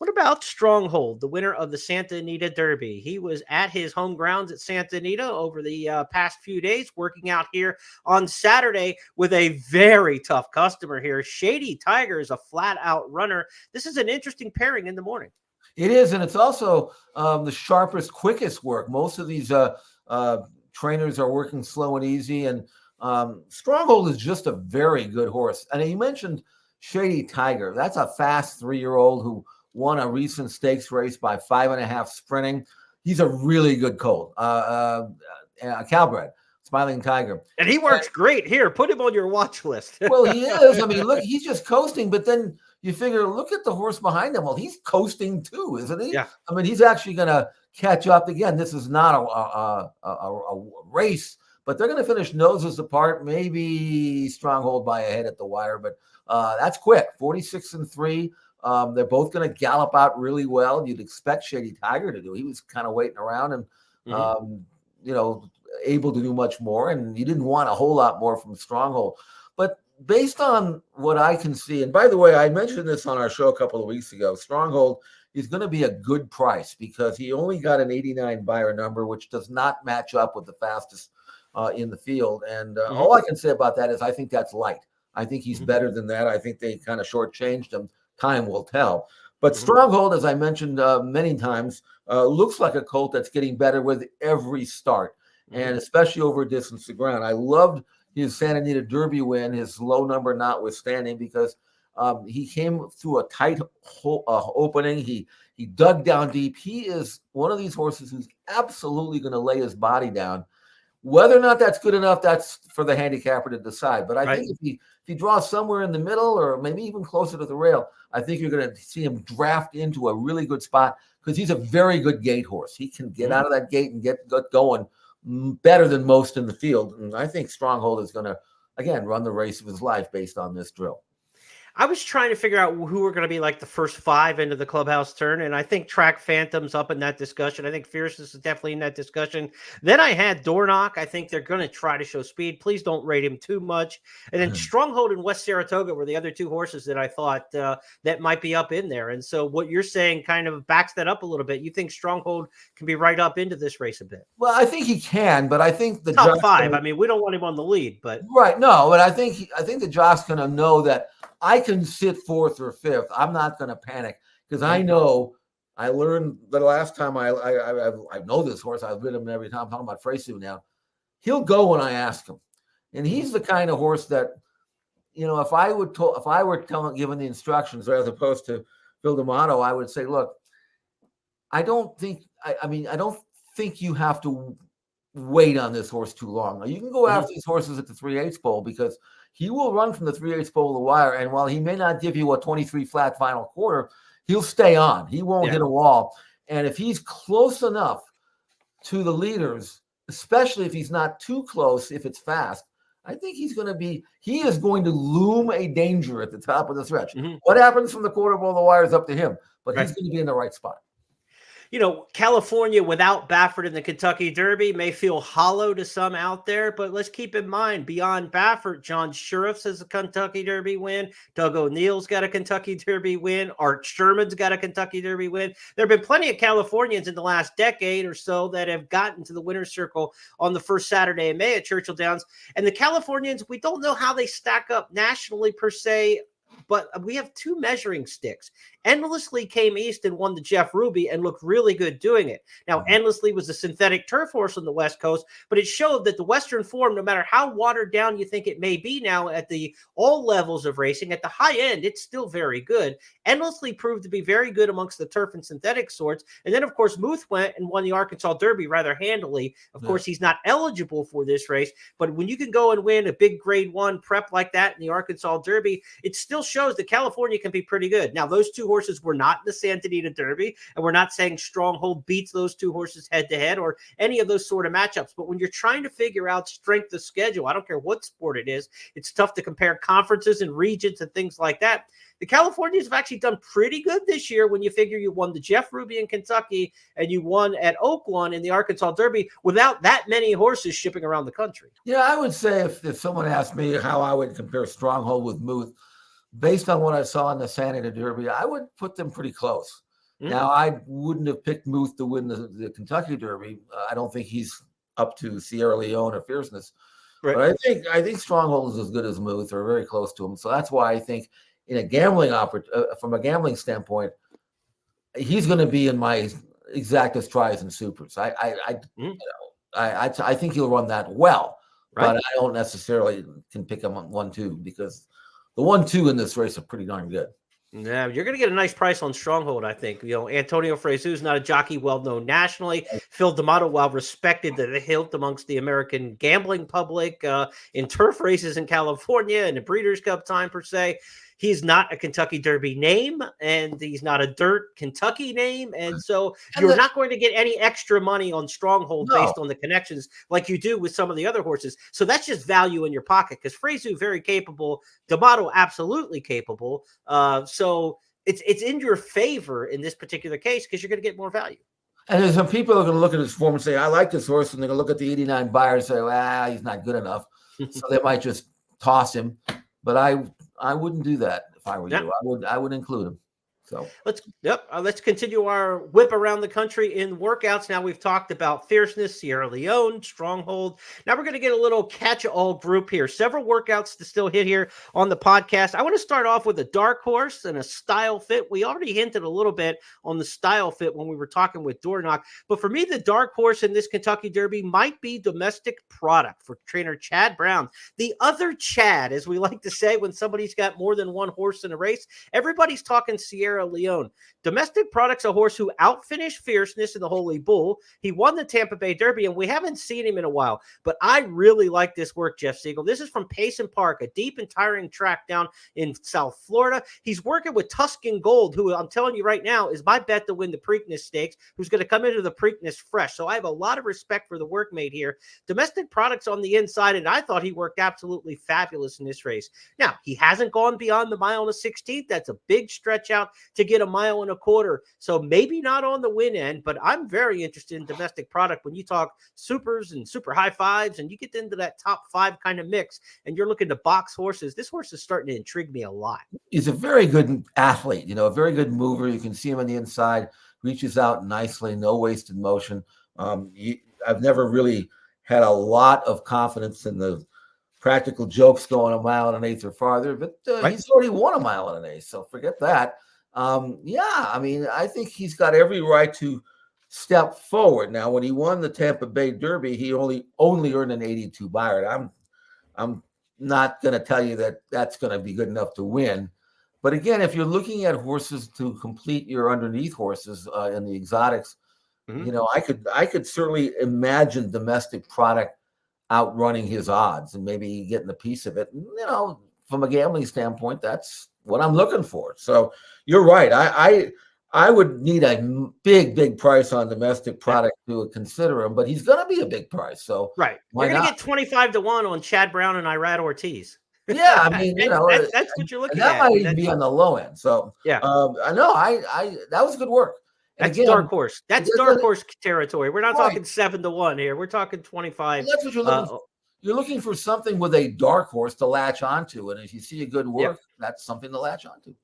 What about Stronghold, the winner of the Santa Anita Derby? He was at his home grounds at Santa Anita over the past few days, working out here on Saturday with a very tough customer here. Shady Tiger is a flat out runner. This is an interesting pairing in the morning. It is, and it's also the sharpest, quickest work. Most of these trainers are working slow and easy, and Stronghold is just a very good horse. And you mentioned Shady Tiger. That's a fast 3-year-old who won a recent stakes race by 5.5 sprinting. He's a really good colt, Calbred, Smiling Tiger. And he works great here. Put him on your watch list. Well, he is. I mean, look, he's just coasting, but then you figure, look at the horse behind him. Well, he's coasting too, isn't he? Yeah. I mean, he's actually going to catch up again. This is not a race, but they're going to finish noses apart. Maybe Stronghold by a head at the wire, but that's quick. 46-3. They're both going to gallop out really well. You'd expect Shady Tiger to do. He was kind of waiting around and, able to do much more. And you didn't want a whole lot more from Stronghold. But based on what I can see, and by the way, I mentioned this on our show a couple of weeks ago, Stronghold is going to be a good price because he only got an 89 buyer number, which does not match up with the fastest in the field. And all I can say about that is I think that's light. I think he's better than that. I think they kind of shortchanged him. Time will tell. But Stronghold, as I mentioned many times, looks like a colt that's getting better with every start, and especially over distance to ground. I loved his Santa Anita Derby win, his low number notwithstanding, because he came through a tight opening. He dug down deep. He is one of these horses who's absolutely going to lay his body down. Whether or not that's good enough, that's for the handicapper to decide. But I think if he draws somewhere in the middle or maybe even closer to the rail, I think you're going to see him draft into a really good spot because he's a very good gate horse. He can get out of that gate and get going better than most in the field. And I think Stronghold is going to, again, run the race of his life based on this drill. I was trying to figure out who were going to be like the first 5 into the clubhouse turn, and I think Track Phantom's up in that discussion. I think Fierceness is definitely in that discussion. Then I had Dornock. I think they're going to try to show speed. Please don't rate him too much. And then Stronghold and West Saratoga were the other 2 horses that I thought that might be up in there. And so what you're saying kind of backs that up a little bit. You think Stronghold can be right up into this race a bit? Well, I think he can, but I think the top 5. I mean, we don't want him on the lead, but no, but I think the jock's going to know that I can sit 4th or 5th. I'm not going to panic because I know I learned the last time I know this horse. I've ridden him every time. I'm talking about Freysu now. He'll go when I ask him, and he's the kind of horse that, if I were given the instructions as opposed to Phil D'Amato, I would say, look, I don't think you have to wait on this horse too long. You can go after these horses at the 3/8 pole because he will run from the 3/8 pole to the wire. And while he may not give you a 23 flat final quarter, he'll stay on. He won't hit a wall. And if he's close enough to the leaders, especially if he's not too close, if it's fast, I think he is going to loom a danger at the top of the stretch. What happens from the quarter pole to the wire is up to him, but he's going to be in the right spot. California without Baffert in the Kentucky Derby may feel hollow to some out there, but let's keep in mind, beyond Baffert, John Sheriff's has a Kentucky Derby win. Doug O'Neill's got a Kentucky Derby win. Art Sherman's got a Kentucky Derby win. There have been plenty of Californians in the last decade or so that have gotten to the winner's circle on the first Saturday in May at Churchill Downs. And the Californians, we don't know how they stack up nationally per se, but we have 2 measuring sticks. Endlessly came east and won the Jeff Ruby and looked really good doing it. Now, Endlessly was a synthetic turf horse on the West Coast, but it showed that the Western form, no matter how watered down you think it may be now at all levels of racing, at the high end, it's still very good. Endlessly proved to be very good amongst the turf and synthetic sorts. And then, of course, Muth went and won the Arkansas Derby rather handily. Of course, he's not eligible for this race, but when you can go and win a big grade 1 prep like that in the Arkansas Derby, it still shows that California can be pretty good. Now, those 2 horses were not in the Santa Anita Derby, and we're not saying Stronghold beats those 2 horses head-to-head or any of those sort of matchups. But when you're trying to figure out strength of schedule, I don't care what sport it is, it's tough to compare conferences and regions and things like that. The Californians have actually done pretty good this year when you figure you won the Jeff Ruby in Kentucky and you won at Oaklawn in the Arkansas Derby without that many horses shipping around the country. Yeah, I would say if someone asked me how I would compare Stronghold with Muth, based on what I saw in the Santa Anita Derby, I would put them pretty close. Now, I wouldn't have picked Muth to win the Kentucky Derby. I don't think he's up to Sierra Leone or Fierceness. Right. But I think Stronghold is as good as Muth or very close to him. So that's why I think in a gambling from a gambling standpoint, he's going to be in my exactest tries and supers. I think he'll run that well, but I don't necessarily can pick him on 1-2 because the 1-2 in this race are pretty darn good. Yeah, you're going to get a nice price on Stronghold, I think. Antonio Frezu's not a jockey well known nationally. Phil D'Amato, while respected to the hilt amongst the American gambling public in turf races in California and the Breeders' Cup time per se, he's not a Kentucky Derby name, and he's not a dirt Kentucky name. And so you're not going to get any extra money on Stronghold based on the connections like you do with some of the other horses. So that's just value in your pocket because Frezu, very capable. D'Amato, absolutely capable. So it's in your favor in this particular case because you're going to get more value. And there's some people who are going to look at his form and say, I like this horse. And they're going to look at the 89 buyers and say, well, he's not good enough. So they might just toss him. But I wouldn't do that if I were you. I would include him. So let's continue our whip around the country in workouts. Now we've talked about Fierceness, Sierra Leone, Stronghold. Now we're going to get a little catch-all group here. Several workouts to still hit here on the podcast. I want to start off with a dark horse and a style fit. We already hinted a little bit on the style fit when we were talking with Dornock. But for me, the dark horse in this Kentucky Derby might be Domestic Product for trainer Chad Brown. The other Chad, as we like to say, when somebody's got more than one horse in a race, everybody's talking Sierra Leone. Domestic Product's a horse who outfinished Fierceness in the Holy Bull. He won the Tampa Bay Derby, and we haven't seen him in a while. But I really like this work, Jeff Siegel. This is from Payson Park, a deep and tiring track down in South Florida. He's working with Tuscan Gold, who I'm telling you right now is my bet to win the Preakness Stakes, who's going to come into the Preakness fresh. So I have a lot of respect for the work made here. Domestic Product's on the inside, and I thought he worked absolutely fabulous in this race. Now, he hasn't gone beyond the mile and a 16th. That's a big stretch out to get a mile and a quarter. So maybe not on the win end, but I'm very interested in Domestic Product when you talk supers and super high fives and you get into that top 5 kind of mix and you're looking to box horses. This horse is starting to intrigue me a lot. He's a very good athlete, a very good mover. You can see him on the inside, reaches out nicely, no wasted motion. I've never really had a lot of confidence in the practical jokes going a mile and an eighth or farther, but he's already won a mile and an eighth, so forget that. I think he's got every right to step forward. Now, when he won the Tampa Bay Derby, he only earned an 82 Byron. I'm not going to tell you that that's going to be good enough to win. But again, if you're looking at horses to complete your underneath horses in the exotics, I could certainly imagine Domestic Product outrunning his odds and maybe getting a piece of it. From a gambling standpoint, that's what I'm looking for. So you're right. I would need a big price on Domestic Product to consider him, but he's going to be a big price. So you're going to get 25 to 1 on Chad Brown and Irad Ortiz. Yeah, that's what you're looking at. That might even be on the low end. So I know that was good work. That's dark horse. That's dark horse territory. We're not talking 7 to 1 here. We're talking 25. That's what you're looking for. You're looking for something with a dark horse to latch onto. And if you see a good work, that's something to latch onto.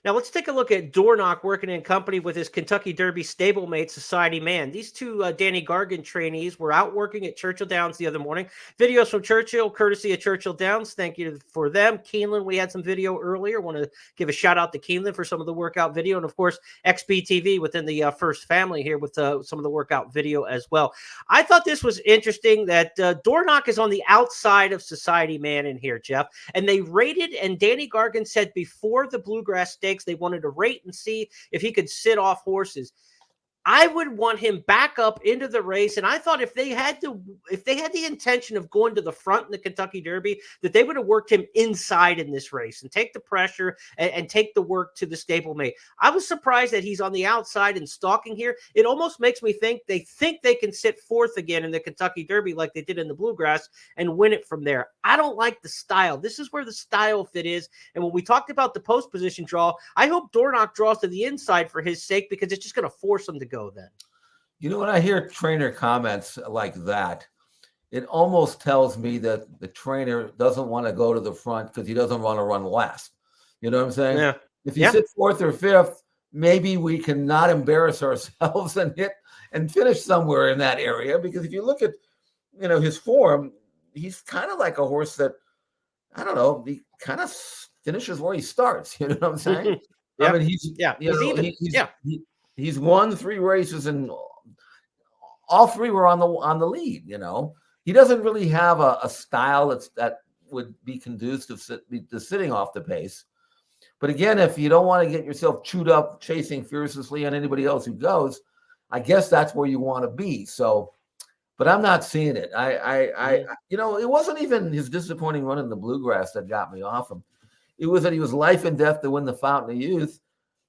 Now, let's take a look at Dornock working in company with his Kentucky Derby stablemate, Society Man. These two Danny Gargan trainees were out working at Churchill Downs the other morning. Videos from Churchill, courtesy of Churchill Downs. Thank you for them. Keeneland, we had some video earlier. Want to give a shout out to Keeneland for some of the workout video. And, of course, XBTV within the First Family here with some of the workout video as well. I thought this was interesting that Dornock is on the outside of Society Man in here, Jeff. And they rated, and Danny Gargan said before the Bluegrass Stakes, they wanted to rate and see if he could sit off horses. I would want him back up into the race. And I thought if they had the intention of going to the front in the Kentucky Derby, that they would have worked him inside in this race and take the pressure and take the work to the stablemate. I was surprised that he's on the outside and stalking here. It almost makes me think they can sit fourth again in the Kentucky Derby like they did in the Bluegrass and win it from there. I don't like the style. This is where the style fit is. And when we talked about the post position draw, I hope Dornock draws to the inside for his sake because it's just going to force him to go then. When I hear trainer comments like that, it almost tells me that the trainer doesn't want to go to the front because he doesn't want to run last. You know what I'm saying? Yeah. If you sit fourth or fifth, maybe we can not embarrass ourselves and hit and finish somewhere in that area. Because if you look at, his form, he's kind of like a horse that, I don't know, he kind of finishes where he starts. You know what I'm saying? I Yep. mean, he's even. he's won 3 races and all 3 were on the lead. He doesn't really have a style that would be conducive to sitting off the pace. But again, if you don't want to get yourself chewed up chasing furiously on anybody else who goes, I guess that's where you want to be. So, but I'm not seeing it. It wasn't even his disappointing run in the Bluegrass that got me off him. It was that he was life and death to win the Fountain of Youth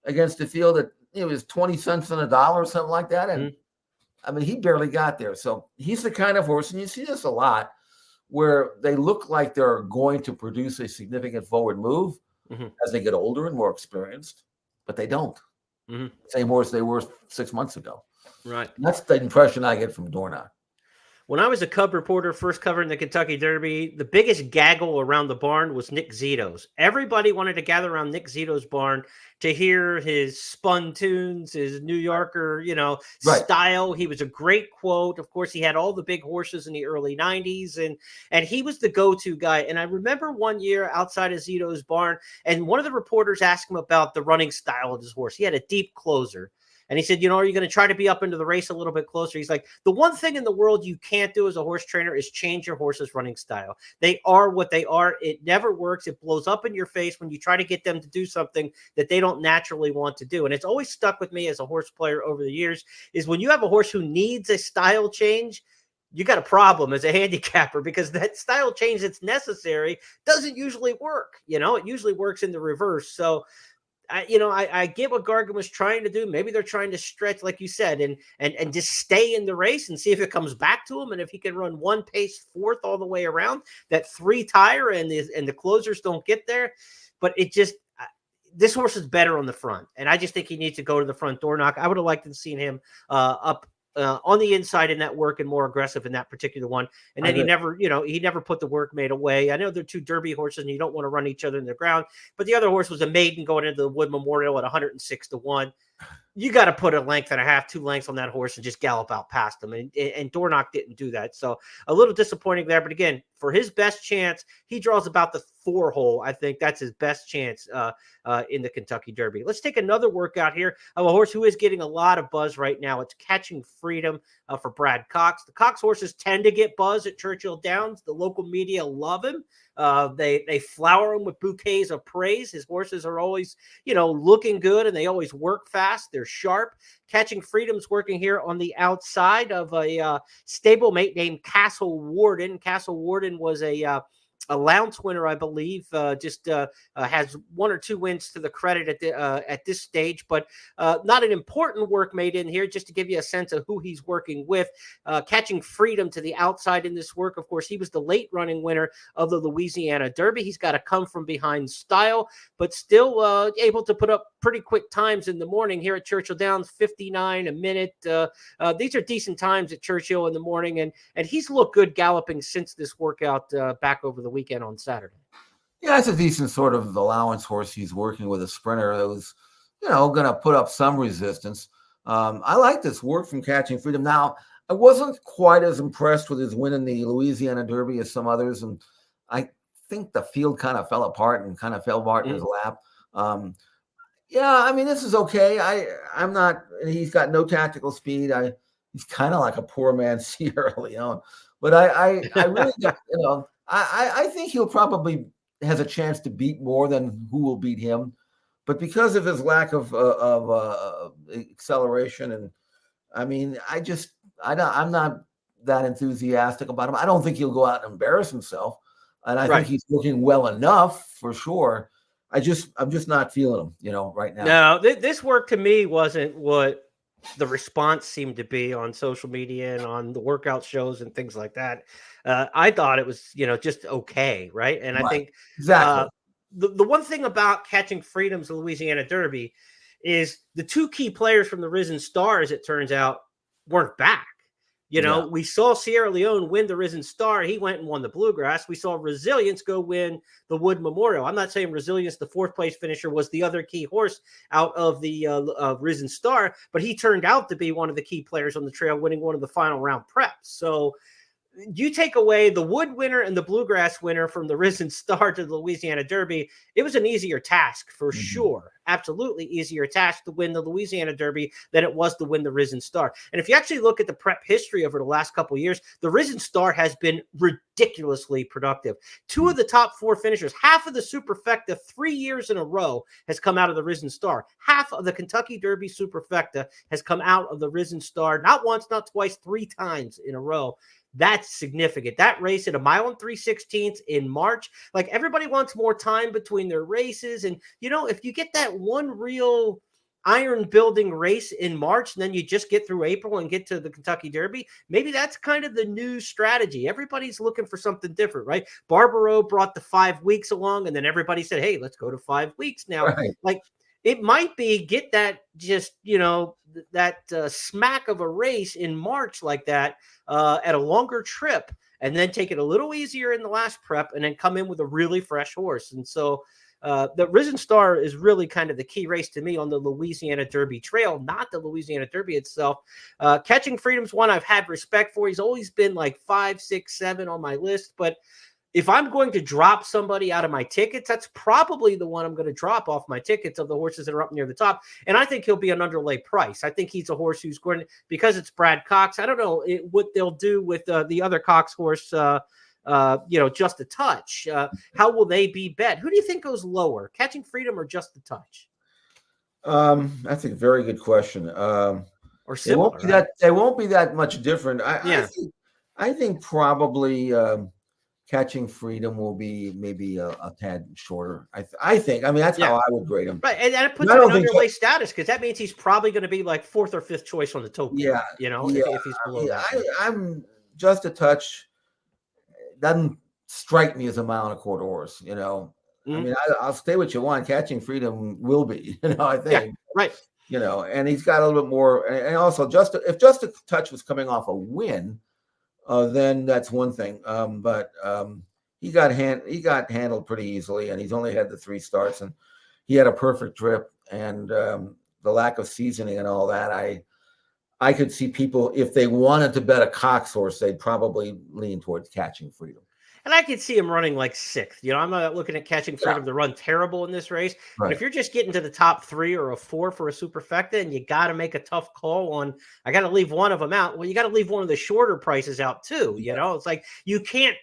against a field that it was 20 cents on a dollar or something like that. And I mean, he barely got there. So he's the kind of horse, and you see this a lot, where they look like they're going to produce a significant forward move as they get older and more experienced, but they don't. Same horse they were 6 months ago. Right. And that's the impression I get from Dornoch. When I was a Cub reporter first covering the Kentucky Derby, the biggest gaggle around the barn was Nick Zito's. Everybody wanted to gather around Nick Zito's barn to hear his spun tunes, his New Yorker, style. He was a great quote. Of course, he had all the big horses in the early 90s, and he was the go-to guy. And I remember one year outside of Zito's barn, and one of the reporters asked him about the running style of his horse. He had a deep closer. And he said, are you going to try to be up into the race a little bit closer? He's like, the one thing in the world you can't do as a horse trainer is change your horse's running style. They are what they are. It never works. It blows up in your face when you try to get them to do something that they don't naturally want to do. And it's always stuck with me as a horse player over the years is when you have a horse who needs a style change, you got a problem as a handicapper because that style change that's necessary doesn't usually work. It usually works in the reverse. So, I get what Gargan was trying to do. Maybe they're trying to stretch, like you said, and just stay in the race and see if it comes back to him. And if he can run one pace fourth all the way around, that 3 tire and the closers don't get there. But it just, this horse is better on the front. And I just think he needs to go to the front door knock. I would have liked to have seen him up on the inside in that work and more aggressive in that particular one. And then he never put the work made away. I know they're 2 Derby horses and you don't want to run each other in the ground, but the other horse was a maiden going into the Wood Memorial at 106-1. You got to put a length and a half, 2 lengths on that horse and just gallop out past him. And Dornoch didn't do that. So a little disappointing there. But again, for his best chance, he draws about the 4 hole. I think that's his best chance in the Kentucky Derby. Let's take another workout here of a horse who is getting a lot of buzz right now. It's Catching Freedom for Brad Cox. The Cox horses tend to get buzz at Churchill Downs. The local media love him. They flower him with bouquets of praise. His horses are always, looking good and they always work fast. They're sharp. Catching Freedom's working here on the outside of a stablemate named Castle Warden. Castle Warden was a Lowndes winner, I believe. Has 1 or 2 wins to the credit at this stage, but not an important work made in here. Just to give you a sense of who he's working with, Catching Freedom to the outside in this work. Of course, he was the late running winner of the Louisiana Derby. He's got to come from behind style, but still able to put up pretty quick times in the morning here at Churchill Downs, 59 a minute. These are decent times at Churchill in the morning, and he's looked good galloping since this workout back over the weekend on Saturday. Yeah, it's a decent sort of allowance horse. He's working with a sprinter that was, going to put up some resistance. I like this work from Catching Freedom. Now, I wasn't quite as impressed with his win in the Louisiana Derby as some others, and I think the field kind of fell apart and kind of fell apart in his lap. Yeah, I mean, this is okay. I'm not. He's got no tactical speed. He's kind of like a poor man's Sierra Leone, but I really got, I think he'll probably has a chance to beat more than who will beat him, but because of his lack of acceleration, and I mean, I'm not that enthusiastic about him. I don't think he'll go out and embarrass himself, and I think he's looking well enough for sure. I'm just not feeling him, right now. No, this work to me wasn't what the response seemed to be on social media and on the workout shows and things like that. I thought it was, just okay. Right. And I think exactly the one thing about Catching Freedom's Louisiana Derby is the 2 key players from the Risen Stars, it turns out, weren't back. You know, we saw Sierra Leone win the Risen Star. He went and won the Bluegrass. We saw Resilience go win the Wood Memorial. I'm not saying Resilience, the fourth place finisher, was the other key horse out of the Risen Star, but he turned out to be one of the key players on the trail, winning one of the final round preps. So you take away the Wood winner and the Bluegrass winner from the Risen Star to the Louisiana Derby, it was an easier task for sure. Absolutely easier task to win the Louisiana Derby than it was to win the Risen Star. And if you actually look at the prep history over the last couple of years, the Risen Star has been ridiculously productive. Two of the top four finishers, half of the Superfecta 3 years in a row has come out of the Risen Star. Half of the Kentucky Derby Superfecta has come out of the Risen Star, not once, not twice, 3 times in a row. That's significant. That race at 1 mile and 3/16 in March, like everybody wants more time between their races. And, you know, if you get that one real iron building race in March, and then you just get through April and get to the Kentucky Derby, maybe that's kind of the new strategy. Everybody's looking for something different, right? Barbaro brought the 5 weeks along, and then everybody said, hey, let's go to 5 weeks now. Right. Like, it might be get that just, you know, that smack of a race in March like that at a longer trip, and then take it a little easier in the last prep, and then come in with a really fresh horse. And so the Risen Star is really kind of the key race to me on the Louisiana Derby trail, not the Louisiana Derby itself. Catching Freedom's one I've had respect for. He's always been like 5, 6, 7 on my list, but if I'm going to drop somebody out of my tickets, that's probably the one I'm going to drop off my tickets of the horses that are up near the top. And I think he'll be an underlay price. I think he's a horse who's going to, because it's Brad Cox. I don't know what they'll do with the other Cox horse, you know, Just a Touch. How will they be bet? Who do you think goes lower, Catching Freedom or Just a Touch? That's a very good question. Or similar, they won't be that much different. I think probably Catching Freedom will be maybe a tad shorter. I think. I mean, that's how I would grade him. Right, and it puts him in underlay status, because that means he's probably going to be like 4th or 5th choice on the total. Yeah, you know, if he's below that. I'm Just a Touch. Doesn't strike me as a mile and a quarter horse. You know, I mean, I'll stay with you on. Catching Freedom will be. You know, I think. Right. You know, and he's got a little bit more, and also if Just a Touch was coming off a win, then that's one thing. But he got handled pretty easily, and he's only had the 3 starts, and he had a perfect trip. And the lack of seasoning and all that, I could see people, if they wanted to bet a Cox horse, they'd probably lean towards Catching Freedom. And I could see him running like 6th. You know, I'm not looking at Catching Freedom to run terrible in this race. Right. But if you're just getting to the top 3 or a 4 for a Superfecta, and you got to make a tough call on, I got to leave one of them out. Well, you got to leave one of the shorter prices out too. You know, it's like you can't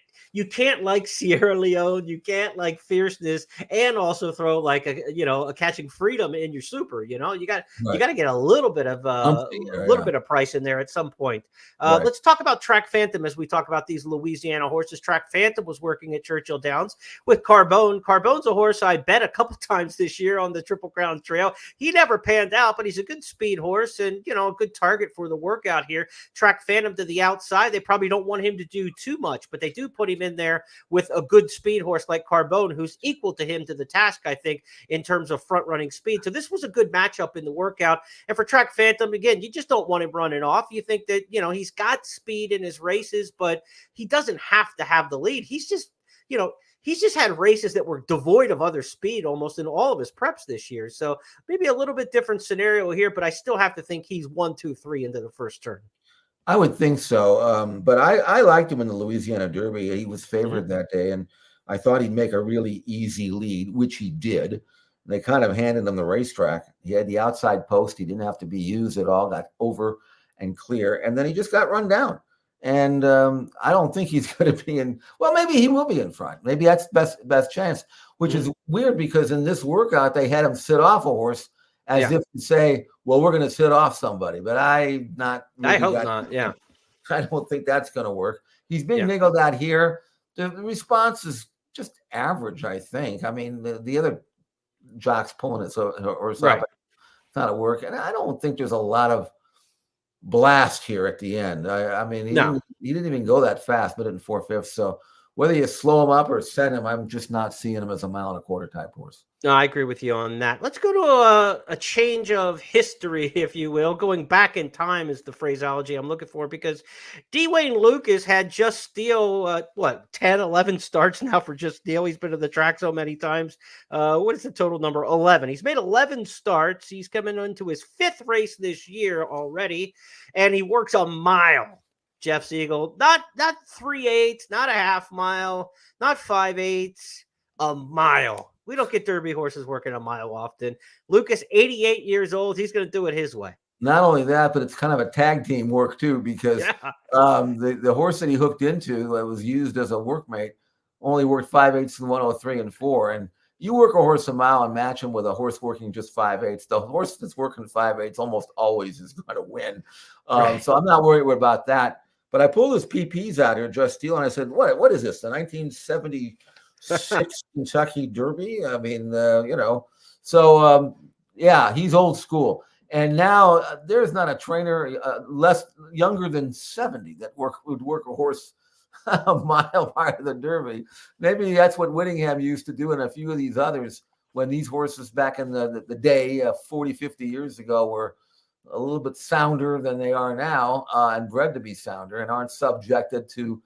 like Sierra Leone, you can't like Fierceness, and also throw like a Catching Freedom in your super. You know, you got to get a little bit of bit of price in there at some point. Let's talk about Track Phantom as we talk about these Louisiana horses. Track Phantom was working at Churchill Downs with Carbone. Carbone's a horse I bet a couple times this year on the Triple Crown Trail. He never panned out, but he's a good speed horse and, you know, a good target for the workout here. Track Phantom to the outside. They probably don't want him to do too much, but they do put him in there with a good speed horse like Carbone, who's equal to him to the task, I think, in terms of front running speed. So this was a good matchup in the workout. And for Track Phantom, again, you just don't want him running off. You think that, you know, he's got speed in his races, but he doesn't have to have the lead. He's just, you know, he's just had races that were devoid of other speed almost in all of his preps this year. So maybe a little bit different scenario here, but I still have to think he's 1, 2, 3 into the first turn. I would think so. But I liked him in the Louisiana Derby. He was favored that day, and I thought he'd make a really easy lead, which he did. They kind of handed him the racetrack. He had the outside post. He didn't have to be used at all, got over and clear. And then he just got run down. And I don't think he's going to be in. Well, maybe he will be in front. Maybe that's best chance, which is weird because in this workout, they had him sit off a horse as if to say, well, we're going to sit off somebody. But I hope not. Yeah. I don't think that's going to work. He's been niggled out here. The response is just average, I think. I mean, the other jocks pulling it or something. It's not a work. And I don't think there's a lot of blast here at the end. I mean, he didn't even go that fast, but in 4/5. So whether you slow him up or set him, I'm just not seeing him as a 1.25 mile type horse. No, I agree with you on that. Let's go to a change of history, if you will. Going back in time is the phraseology I'm looking for, because Dwayne Lucas had Just Steel, 10, 11 starts now for Just Steel. He's been to the track so many times. What is the total number? 11. He's made 11 starts. He's coming into his 5th race this year already, and he works a mile. Jeff Siegel, not 3/8, not a half mile, not 5/8, a mile. We don't get Derby horses working a mile often. Lucas, 88 years old. He's going to do it his way. Not only that, but it's kind of a tag team work too, because the horse that he hooked into that was used as a workmate only worked 5/8 and 103 and 4. And you work a horse a mile and match him with a horse working just 5/8. The horse that's working 5/8 almost always is going to win. So I'm not worried about that. But I pulled his PPs out here, Just Steel, and I said, what is this? The 1976 Kentucky Derby? I mean, So he's old school. And now there's not a trainer younger than 70 that would work a horse a mile higher than the Derby. Maybe that's what Whittingham used to do, and a few of these others, when these horses back in the day, 40, 50 years ago, were a little bit sounder than they are now, and bred to be sounder, and aren't subjected to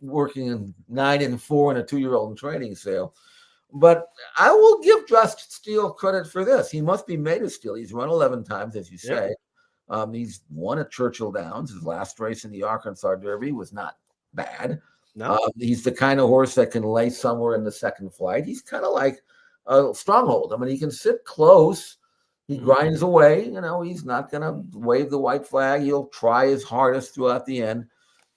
working in 9 and 4 and a 2-year-old in training sale. But I will give Just Steel credit for this. He must be made of steel. He's run 11 times, as you say. He's won at Churchill Downs. His last race in the Arkansas Derby was not bad. No. He's the kind of horse that can lay somewhere in the second flight. He's kind of like a Stronghold. I mean, he can sit close. He grinds away. He's not going to wave the white flag. He'll try his hardest throughout the end.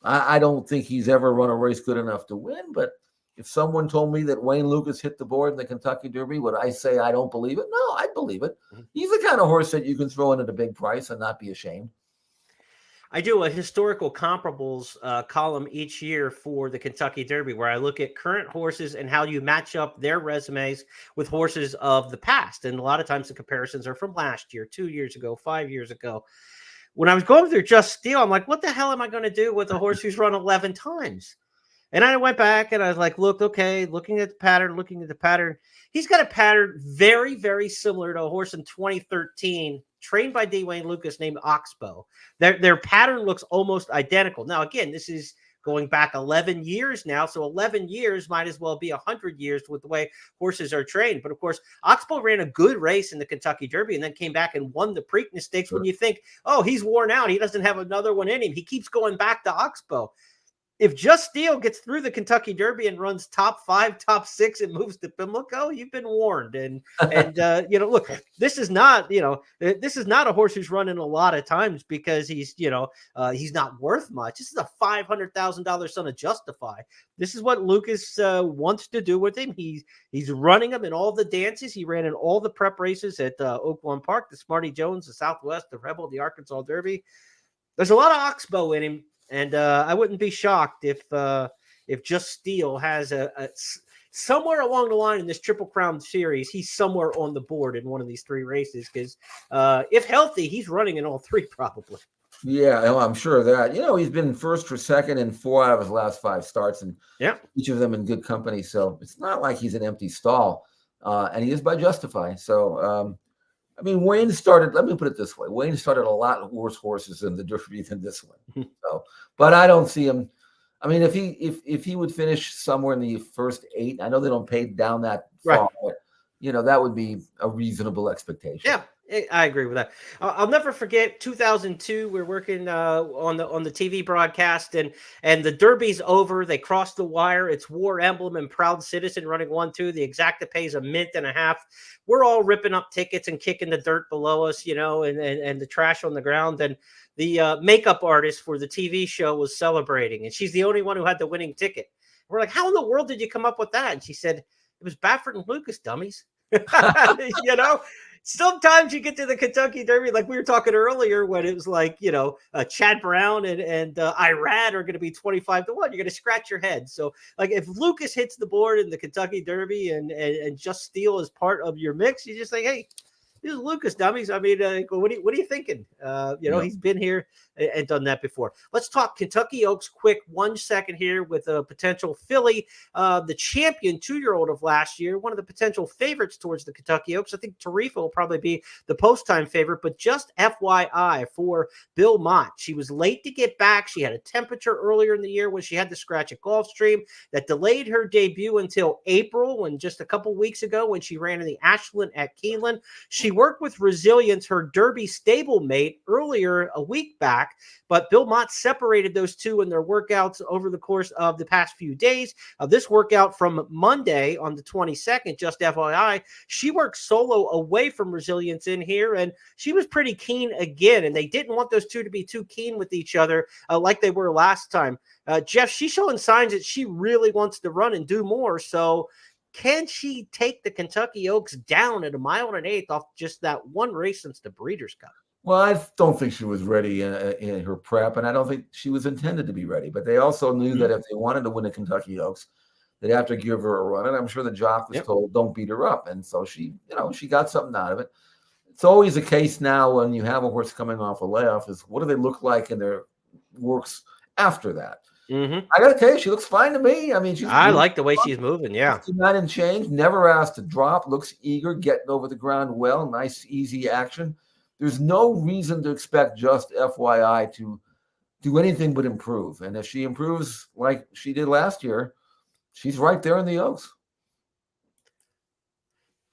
I don't think he's ever run a race good enough to win, but if someone told me that Wayne Lucas hit the board in the Kentucky Derby, would I say I don't believe it? No, I believe it. He's the kind of horse that you can throw in at a big price and not be ashamed. I do a historical comparables column each year for the Kentucky Derby, where I look at current horses and how you match up their resumes with horses of the past. And a lot of times the comparisons are from last year, 2 years ago, 5 years ago. When I was going through Just Steel, I'm like, what the hell am I going to do with a horse who's run 11 times? And I went back and I was like, looking at the pattern. He's got a pattern very, very similar to a horse in 2013 trained by Dwayne Lucas named Oxbow. Their pattern looks almost identical. Now, again, this is going back 11 years now. So 11 years might as well be 100 years with the way horses are trained. But of course, Oxbow ran a good race in the Kentucky Derby and then came back and won the Preakness Stakes. When you think, oh, he's worn out, he doesn't have another one in him, he keeps going back to Oxbow. If Just Steel gets through the Kentucky Derby and runs top 5, top 6, and moves to Pimlico, you've been warned. And look, this is not a horse who's running a lot of times because he's not worth much. This is a $500,000 son of Justify. This is what Lucas wants to do with him. He's running him in all the dances. He ran in all the prep races at Oaklawn Park, the Smarty Jones, the Southwest, the Rebel, the Arkansas Derby. There's a lot of Oxbow in him. And I wouldn't be shocked if Just Steel has a somewhere along the line in this Triple Crown series, he's somewhere on the board in one of these 3 races. Because if healthy, he's running in all 3 probably. Yeah, I'm sure of that. He's been first or second in 4 out of his last 5 starts, and each of them in good company. So it's not like he's an empty stall, and he is by Justify. So Wayne started, let me put it this way. Wayne started a lot worse horses in the Derby than this one. But I don't see him. If he would finish somewhere in the first 8, I know they don't pay down that far, but that would be a reasonable expectation. Yeah, I agree with that. I'll never forget 2002. We're working on the TV broadcast, and the Derby's over. They crossed the wire. It's War Emblem and Proud Citizen running 1-2. The exacta pays $1.50. We're all ripping up tickets and kicking the dirt below us, and the trash on the ground. And the makeup artist for the TV show was celebrating, and she's the only one who had the winning ticket. We're like, how in the world did you come up with that? And she said, it was Baffert and Lucas, dummies. Sometimes you get to the Kentucky Derby, like we were talking earlier, when it was like, Chad Brown and Irad are going to be 25-1. You're going to scratch your head. So, like, if Lucas hits the board in the Kentucky Derby and Just Steel is part of your mix, you just think, hey, is Lucas Dummies. I mean, what are you thinking? He's been here and done that before. Let's talk Kentucky Oaks quick 1 second here with a potential filly, the champion 2-year-old of last year, one of the potential favorites towards the Kentucky Oaks. I think Tarifa will probably be the post-time favorite, but just FYI for Bill Mott, she was late to get back. She had a temperature earlier in the year when she had the scratch at Gulfstream that delayed her debut until April, when just a couple weeks ago when she ran in the Ashland at Keeneland. She worked with Resilience, her Derby stablemate, earlier a week back, but Bill Mott separated those two in their workouts over the course of the past few days. This workout from Monday on the 22nd, just FYI, she worked solo away from Resilience in here, and she was pretty keen again, and they didn't want those two to be too keen with each other like they were last time. Jeff, she's showing signs that she really wants to run and do more, so can she take the Kentucky Oaks down at 1 1/8 off just that one race since the Breeders' Cup? Well, I don't think she was ready in her prep, and I don't think she was intended to be ready. But they also knew that if they wanted to win the Kentucky Oaks, they'd have to give her a run. And I'm sure the jock was told, don't beat her up. And so she got something out of it. It's always the case now when you have a horse coming off a layoff is what do they look like in their works after that? I got to tell you, she looks fine to me. I mean, I like the way she's moving. Yeah. 59 and change, never asked to drop, looks eager, getting over the ground well, nice, easy action. There's no reason to expect just FYI to do anything but improve. And if she improves like she did last year, she's right there in the Oaks.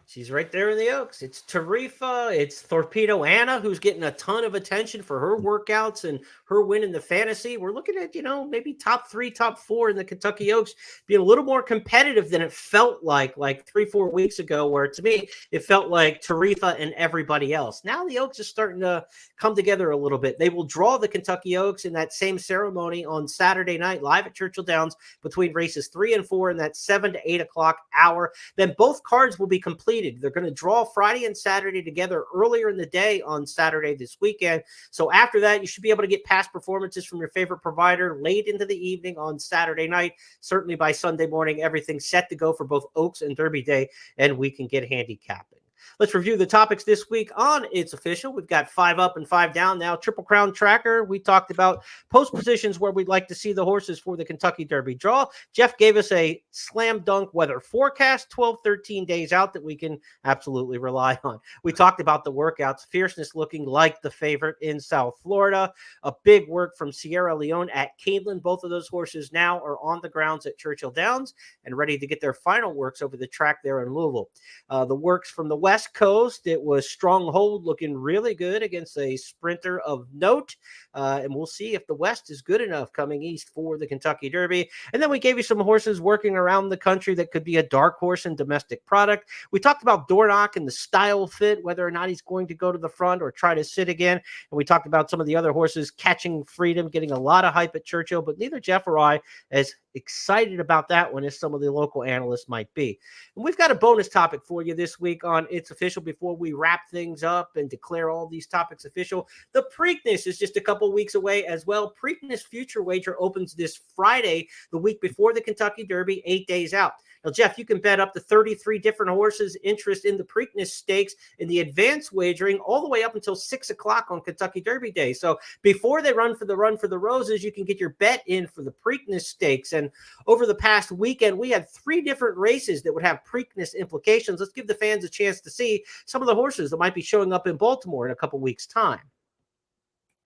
She's right there in the Oaks. It's Tarifa. It's Torpedo Anna, who's getting a ton of attention for her workouts and her win in the fantasy. We're looking at, maybe top 3, top 4 in the Kentucky Oaks being a little more competitive than it felt like 3-4 weeks ago, where to me, it felt like Tarifa and everybody else. Now the Oaks is starting to come together a little bit. They will draw the Kentucky Oaks in that same ceremony on Saturday night live at Churchill Downs between races 3 and 4 in that 7 to 8 o'clock hour. Then both cards will be completed. They're going to draw Friday and Saturday together earlier in the day on Saturday this weekend. So after that, you should be able to get past performances from your favorite provider late into the evening on Saturday night. Certainly by Sunday morning, everything's set to go for both Oaks and Derby Day, and we can get handicapping. Let's review the topics this week on It's Official. We've got 5 up and 5 down now. Triple Crown Tracker. We talked about post positions where we'd like to see the horses for the Kentucky Derby draw. Jeff gave us a slam dunk weather forecast 12, 13 days out that we can absolutely rely on. We talked about the workouts. Fierceness looking like the favorite in South Florida. A big work from Sierra Leone at Keeneland. Both of those horses now are on the grounds at Churchill Downs and ready to get their final works over the track there in Louisville. The works from the West Coast, it was Stronghold looking really good against a sprinter of note, and we'll see if the West is good enough coming east for the Kentucky Derby. And then we gave you some horses working around the country that could be a dark horse and domestic product. We talked about Dornoch and the style fit, whether or not he's going to go to the front or try to sit again. And we talked about some of the other horses catching freedom, getting a lot of hype at Churchill, but neither Jeff or I as excited about that one as some of the local analysts might be. And we've got a bonus topic for you this week on It's Official before we wrap things up and declare all these topics official. The Preakness is just a couple weeks away as well. Preakness Future Wager opens this Friday, the week before the Kentucky Derby, 8 days out. Now, Jeff, you can bet up to 33 different horses' interest in the Preakness Stakes in the advanced wagering all the way up until 6 o'clock on Kentucky Derby Day. So before they run for the Roses, you can get your bet in for the Preakness Stakes. And over the past weekend, we had 3 different races that would have Preakness implications. Let's give the fans a chance to see some of the horses that might be showing up in Baltimore in a couple weeks' time.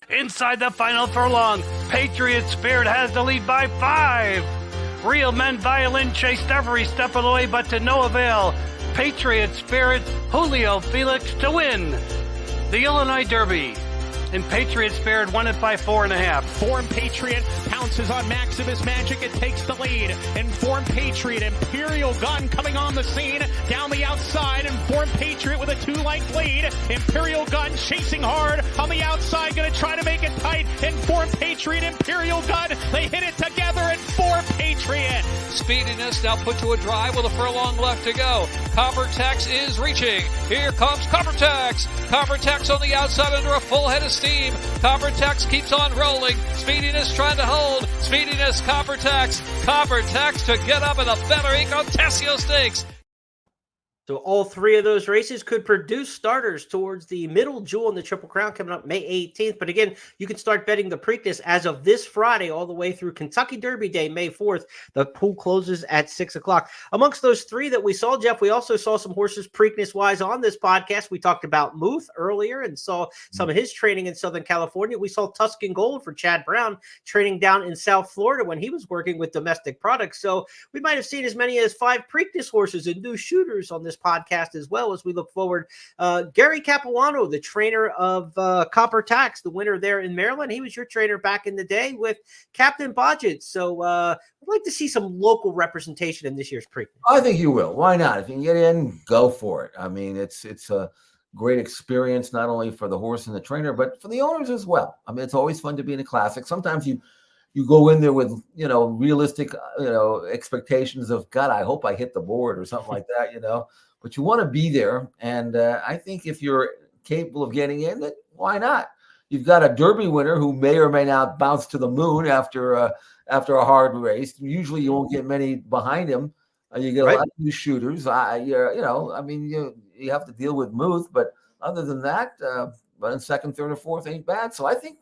Inside the final furlong, Patriot Spirit has the lead by 5. Real Men Violin chased every step of the way, but to no avail. Patriot Spirit, Julio Felix to win the Illinois Derby. And Patriot Spirit won it by 4.5. Form Patriot pounces on Maximus Magic and takes the lead. Inform Patriot, Imperial Gun coming on the scene down the outside. Inform Patriot with a 2-length lead. Imperial Gun chasing hard on the outside, going to try to make it tight. Inform Patriot, Imperial Gun, they hit it together. Inform Patriot. Speediness now put to a drive with a furlong left to go. Copper Tex is reaching. Here comes Copper Tex. Copper Tex on the outside under a full head of steam. Copper Tex keeps on rolling. Speediness trying to hold. Speediness, Copper Tex. Copper Tex to get up in the Federico Tessio Stakes. So all three of those races could produce starters towards the middle jewel in the Triple Crown coming up May 18th. But again, you can start betting the Preakness as of this Friday all the way through Kentucky Derby Day, May 4th. The pool closes at 6 o'clock. Amongst those three that we saw, Jeff, we also saw some horses Preakness-wise on this podcast. We talked about Muth earlier and saw some of his training in Southern California. We saw Tuscan Gold for Chad Brown training down in South Florida when he was working with domestic products. So we might have seen as many as 5 Preakness horses and new shooters on this podcast as well as we look forward. Gary Capuano, the trainer of Copper Tax, the winner there in Maryland. He was your trainer back in the day with Captain Bodgett. So I'd like to see some local representation in this year's Preakness. I think you will. Why not? If you can get in, go for it. I mean, it's a great experience, not only for the horse and the trainer, but for the owners as well. I mean, it's always fun to be in a classic. Sometimes you go in there with, realistic, expectations of, God, I hope I hit the board or something like that, but you want to be there. And I think if you're capable of getting in, then why not? You've got a Derby winner who may or may not bounce to the moon after a hard race. Usually you won't get many behind him. You get a lot of new shooters. You have to deal with Muth, but other than that, running second, third, or fourth ain't bad. So I think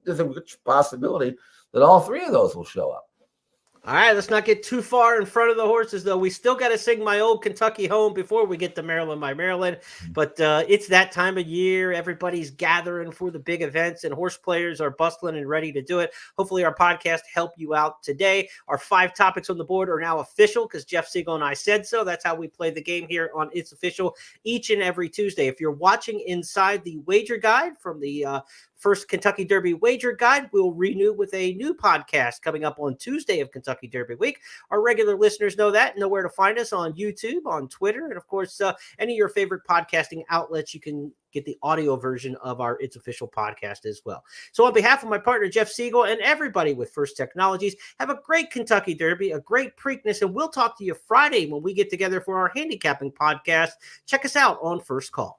there's a good possibility that all three of those will show up. All right, let's not get too far in front of the horses, though. We still got to sing My Old Kentucky Home before we get to Maryland, my Maryland. But it's that time of year. Everybody's gathering for the big events, and horse players are bustling and ready to do it. Hopefully our podcast helped you out today. Our 5 topics on the board are now official because Jeff Siegel and I said so. That's how we play the game here on It's Official each and every Tuesday. If you're watching inside the wager guide from the first Kentucky Derby Wager Guide, we'll renew with a new podcast coming up on Tuesday of Kentucky Derby Week. Our regular listeners know that, know where to find us on YouTube, on Twitter, and of course, any of your favorite podcasting outlets. You can get the audio version of our It's Official podcast as well. So on behalf of my partner, Jeff Siegel, and everybody with First Technologies, have a great Kentucky Derby, a great Preakness, and we'll talk to you Friday when we get together for our handicapping podcast. Check us out on First Call.